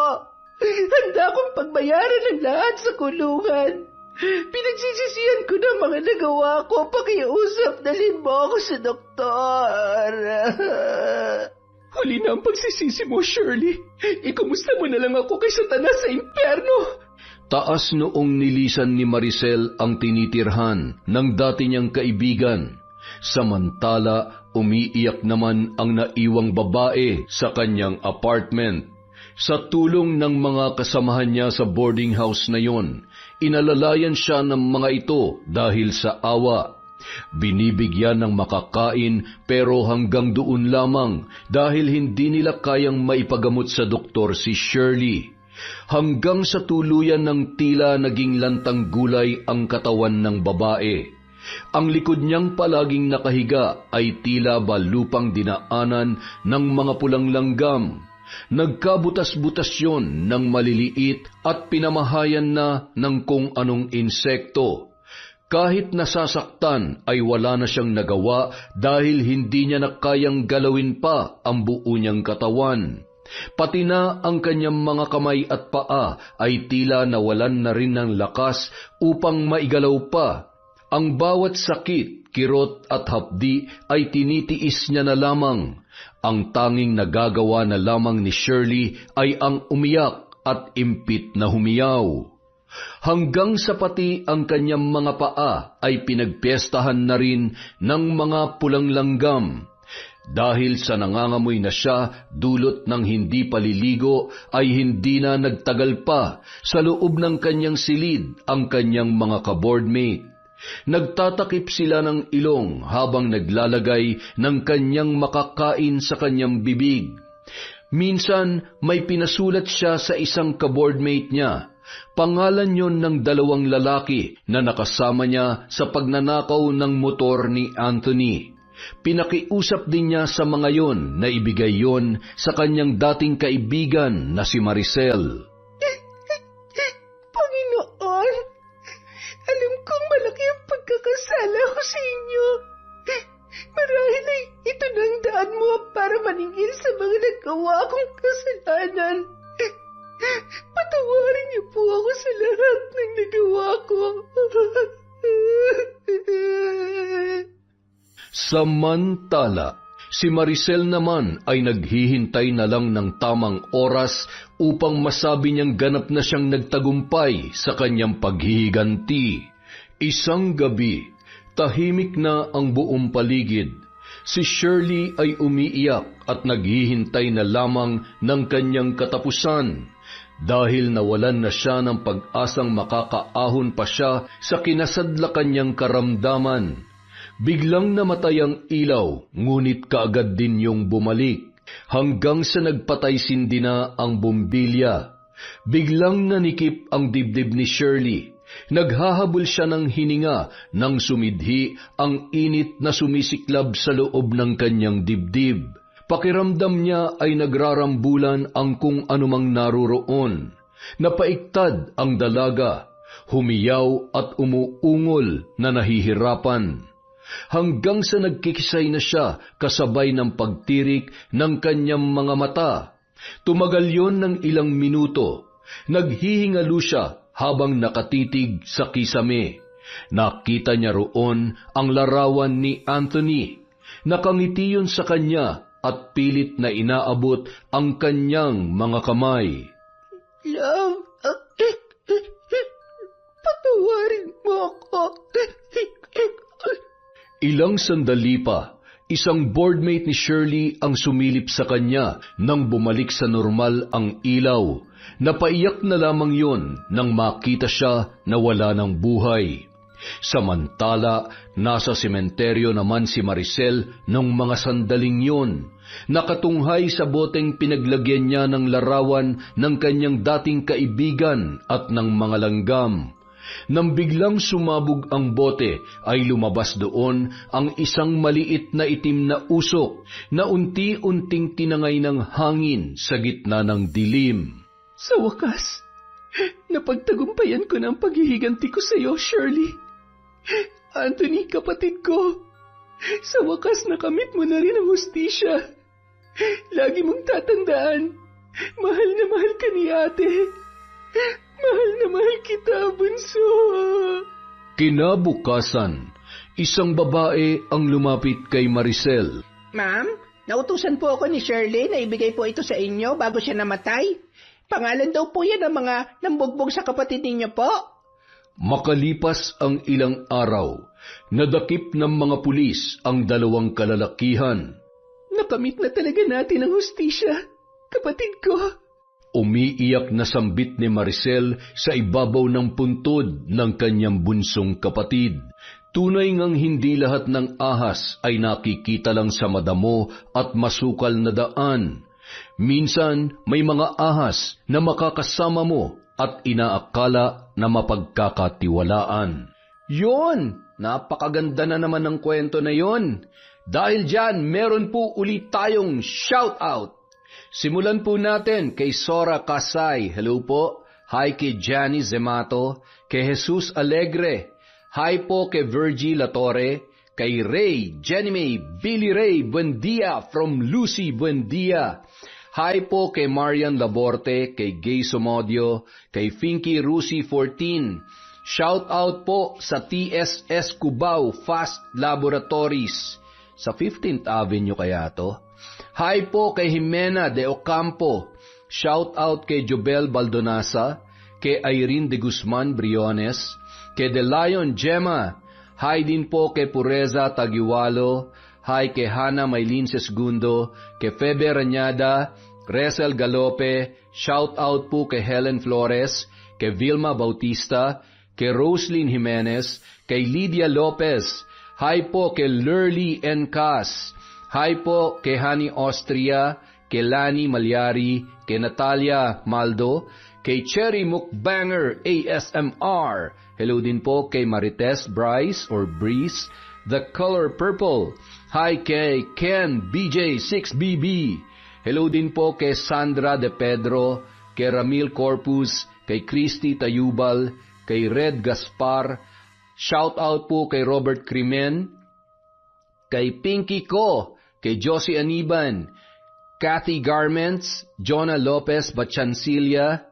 Handa akong pagbayaran ng lahat sa kulungan. Pinagsisisihan ko na mga nagawa ko. Pakiusap, dalhin mo ako sa doktor. Huli na ang pagsisisi mo, Shirley. Ikumusta mo na lang ako kay Satanas sa impyerno. Taas noong nilisan ni Maricel ang tinitirhan ng dati niyang kaibigan. Samantala, umiiyak naman ang naiwang babae sa kanyang apartment. Sa tulong ng mga kasamahan niya sa boarding house na yon, inalalayan siya ng mga ito dahil sa awa. Binibigyan ng makakain pero hanggang doon lamang dahil hindi nila kayang maipagamot sa doktor si Shirley. Hanggang sa tuluyan ng tila naging lantang gulay ang katawan ng babae. Ang likod niyang palaging nakahiga ay tila ba lupang dinaanan ng mga pulang langgam. Nagkabutas-butas yon ng maliliit at pinamahayan na ng kung anong insekto. Kahit nasasaktan ay wala na siyang nagawa dahil hindi niya na kayang galawin pa ang buo niyang katawan. Pati na ang kanyang mga kamay at paa ay tila nawalan na rin ng lakas upang maigalaw pa. Ang bawat sakit, kirot at hapdi ay tinitiis niya na lamang. Ang tanging nagagawa na lamang ni Shirley ay ang umiyak at impit na humiyaw. Hanggang sa pati ang kanyang mga paa ay pinagpiestahan na rin ng mga pulang langgam. Dahil sa nangangamoy na siya dulot ng hindi paliligo ay hindi na nagtagal pa sa loob ng kanyang silid ang kanyang mga kaboardmate. Nagtatakip sila ng ilong habang naglalagay ng kanyang makakain sa kanyang bibig. Minsan may pinasulat siya sa isang kaboardmate niya. Pangalan yon ng dalawang lalaki na nakasama niya sa pagnanakaw ng motor ni Anthony. Pinakiusap din niya sa mga yon na ibigay yon sa kanyang dating kaibigan na si Maricel. Panginoon, alam kong malaki ang pagkakasala ko sa inyo. Marahil ay ito na ang daan mo para maningil sa mga nagawa kong kasalanan. Patawarin niyo po ako sa lahat ng nagawa ko. Samantala, si Maricel naman ay naghihintay na lang ng tamang oras upang masabi niyang ganap na siyang nagtagumpay sa kanyang paghihiganti. Isang gabi, tahimik na ang buong paligid. Si Shirley ay umiiyak at naghihintay na lamang ng kanyang katapusan. Dahil nawalan na siya ng pag-asang makakaahon pa siya sa kinasadlakan niyang karamdaman. Biglang namatay ang ilaw, ngunit kaagad din yung bumalik, hanggang sa nagpatay-sindi na ang bumbilya. Biglang nanikip ang dibdib ni Shirley, Naghahabol siya ng hininga nang sumidhi ang init na sumisiklab sa loob ng kanyang dibdib. Pakiramdam niya ay nagrarambulan ang kung anumang naroroon. Napaiktad ang dalaga, humiyaw at umuungol na nahihirapan. Hanggang sa nagkikisay na siya kasabay ng pagtirik ng kanyang mga mata. Tumagal yon ng ilang minuto. Naghihingalo siya habang nakatitig sa kisame. Nakita niya roon ang larawan ni Anthony. Nakangiti yun sa kanya at pilit na inaabot ang kanyang mga kamay. Love, patawarin mo ako. Ilang sandali pa, isang boardmate ni Shirley ang sumilip sa kanya nang bumalik sa normal ang ilaw. Napaiyak na lamang yon nang makita siya na wala ng buhay. Samantala, nasa sementeryo naman si Maricel nung mga sandaling yon. Nakatunghay sa boteng pinaglagyan niya ng larawan ng kanyang dating kaibigan at ng mga langgam. Nang biglang sumabog ang bote, ay lumabas doon ang isang maliit na itim na usok na unti-unting tinangay ng hangin sa gitna ng dilim. Sa wakas, napagtagumpayan ko ng paghihiganti ko sa iyo, Shirley. Anthony, kapatid ko, sa wakas nakamit mo na rin ang hustisya. Lagi mong tatandaan, mahal na mahal ka ni ate. Mahal na mahal kita, bunso. Kinabukasan, isang babae ang lumapit kay Maricel. Ma'am, nautusan po ako ni Shirley na ibigay po ito sa inyo bago siya namatay. Pangalan daw po yan ng mga nambugbog sa kapatid ninyo po. Makalipas ang ilang araw, nadakip ng mga pulis ang dalawang kalalakihan. Nakamit na talaga natin ang hustisya, kapatid ko. Umiiyak na sambit ni Maricel sa ibabaw ng puntod ng kanyang bunsong kapatid. Tunay ngang hindi lahat ng ahas ay nakikita lang sa madamo at masukal na daan. Minsan may mga ahas na makakasama mo at inaakala na mapagkakatiwalaan. Yun! Napakaganda na naman ng kwento na yon. Dahil dyan, meron po ulit tayong shout-out. Simulan po natin kay Sora Kasay. Hello po. Hi kay Johnny Zemato. Kay Jesus Alegre. Hi po kay Virgie Latore. Kay Ray, Jenny May, Billy Ray, Buendia from Lucy, Buendia. Hi po kay Marian Laborte, kay Gay Somodio, kay Finky Rusi 14. Shout out po sa TSS Cubao Fast Laboratories. Sa 15th Avenue kaya to? Hi po kay Jimena de Ocampo. Shout out kay Jobel Baldonasa, kay Irene de Guzman Briones, kay De Lion Gemma. Hi din po kay Pureza Tagiwalo. Hi kay Hana Maylin Sesgundo, kay Febe Rañada, Resel Galope. Shout out po kay Helen Flores, kay Vilma Bautista, kay Roslyn Jimenez, kay Lydia Lopez. Hi po kay Lurly Encas. Hi po kay Hani Austria, kay Lani Malyari, kay Natalia Maldo, kay Cherry Mukbanger ASMR. Hello din po kay Marites Bryce or Breeze, The Color Purple. Hi kay Ken BJ6BB. Hello din po kay Sandra De Pedro, kay Ramil Corpus, kay Christy Tayubal, kay Red Gaspar. Shout out po kay Robert Crimen, kay Pinky Ko, kay Josie Aniban, Kathy Garments, Jonah Lopez Bachancilla.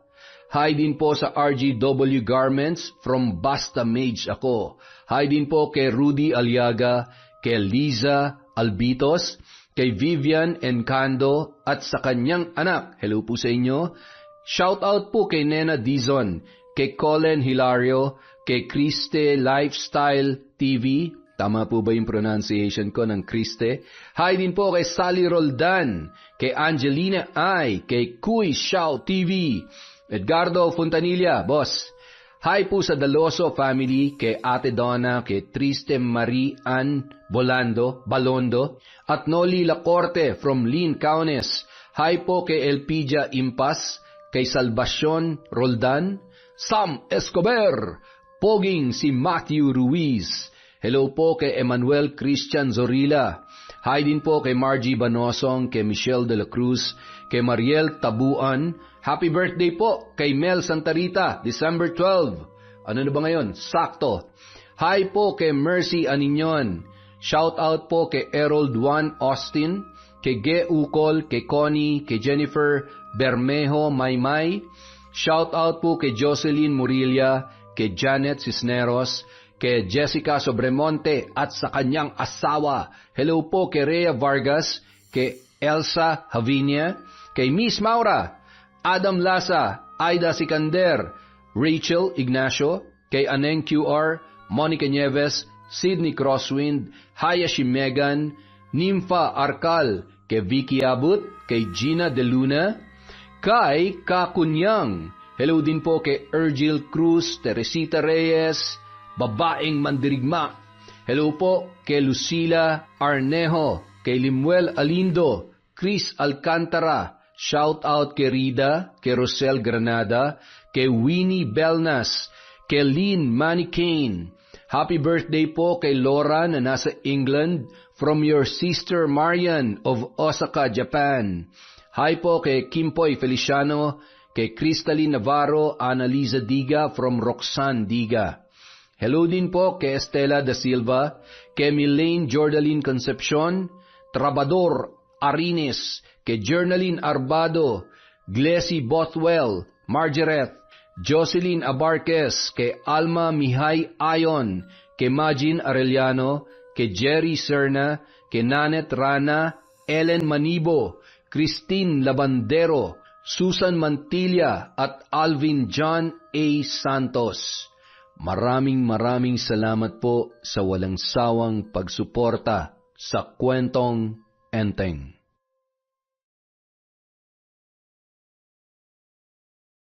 Hi din po sa RGW Garments, from Basta Mage ako. Hi din po kay Rudy Aliaga, kay Liza Albitos, kay Vivian Encando at sa kanyang anak. Hello po sa inyo. Shout out po kay Nena Dizon, kay Colin Hilario, kay Kriste Lifestyle TV. Tama po ba yung pronunciation ko ng Kriste? Hi din po kay Sally Roldan, kay Angelina Ay, kay Kuy Xiao TV, Edgardo Fontanilla, boss. Hi po sa Daloso family, kay Ate Donna, kay Triste Marie Ann Balondo, at Noli Lacorte from Lynn Kaunes. Hi po kay Elpidia Impas, kay Salvacion Roldan, Sam Escobar, Poging si Matthew Ruiz. Hello po kay Emmanuel Christian Zorilla. Hi din po kay Margie Banosong, kay Michelle de la Cruz, kay Mariel Tabuan. Happy birthday po kay Mel Santarita, December 12. Ano na ba ngayon? Sakto. Hi po kay Mercy Aninyon. Shout out po kay Erold Juan Austin, kay Ge Ukol, kay Connie, kay Jennifer Bermejo Maymay. Shout out po kay Jocelyn Murilla, kay Janet Cisneros, kay Jessica Sobremonte at sa kanyang asawa. Hello po kay Rhea Vargas, kay Elsa Havinia, kay Miss Maura, Adam Lasa, Aida Sikander, Rachel Ignacio, kay Aneng QR, Monica Nieves, Sydney Crosswind, Hayashi Megan, Nympha Arcal, kay Vicky Abut, kay Gina De Luna, kay Kakunyang. Hello din po kay Ergil Cruz, Teresita Reyes, babaeng mandirigma. Hello po kay Lucila Arnejo, kay Limuel Alindo, Chris Alcantara. Shout out kay Rida, kay Rosel Granada, kay Winnie Belnas, kay Lynn Manicane. Happy birthday po kay Laura na nasa England from your sister Marian of Osaka, Japan. Hi po kay Kimpoy Feliciano, kay Cristalyn Navarro, Annalisa Diga from Roxanne Diga. Hello din po kay Estela Da Silva, kay Milaine Jordaline Concepcion, Trabador Arines, kay Journaline Arbado, Glessy Bothwell, Margaret, Jocelyn Abarquez, kay Alma Mihay Ayon, kay Majin Arellano, kay Jerry Serna, kay Nanet Rana, Ellen Manibo, Christine Labandero, Susan Mantilla at Alvin John A. Santos. Maraming salamat po sa walang sawang pagsuporta sa Kwentong Enteng.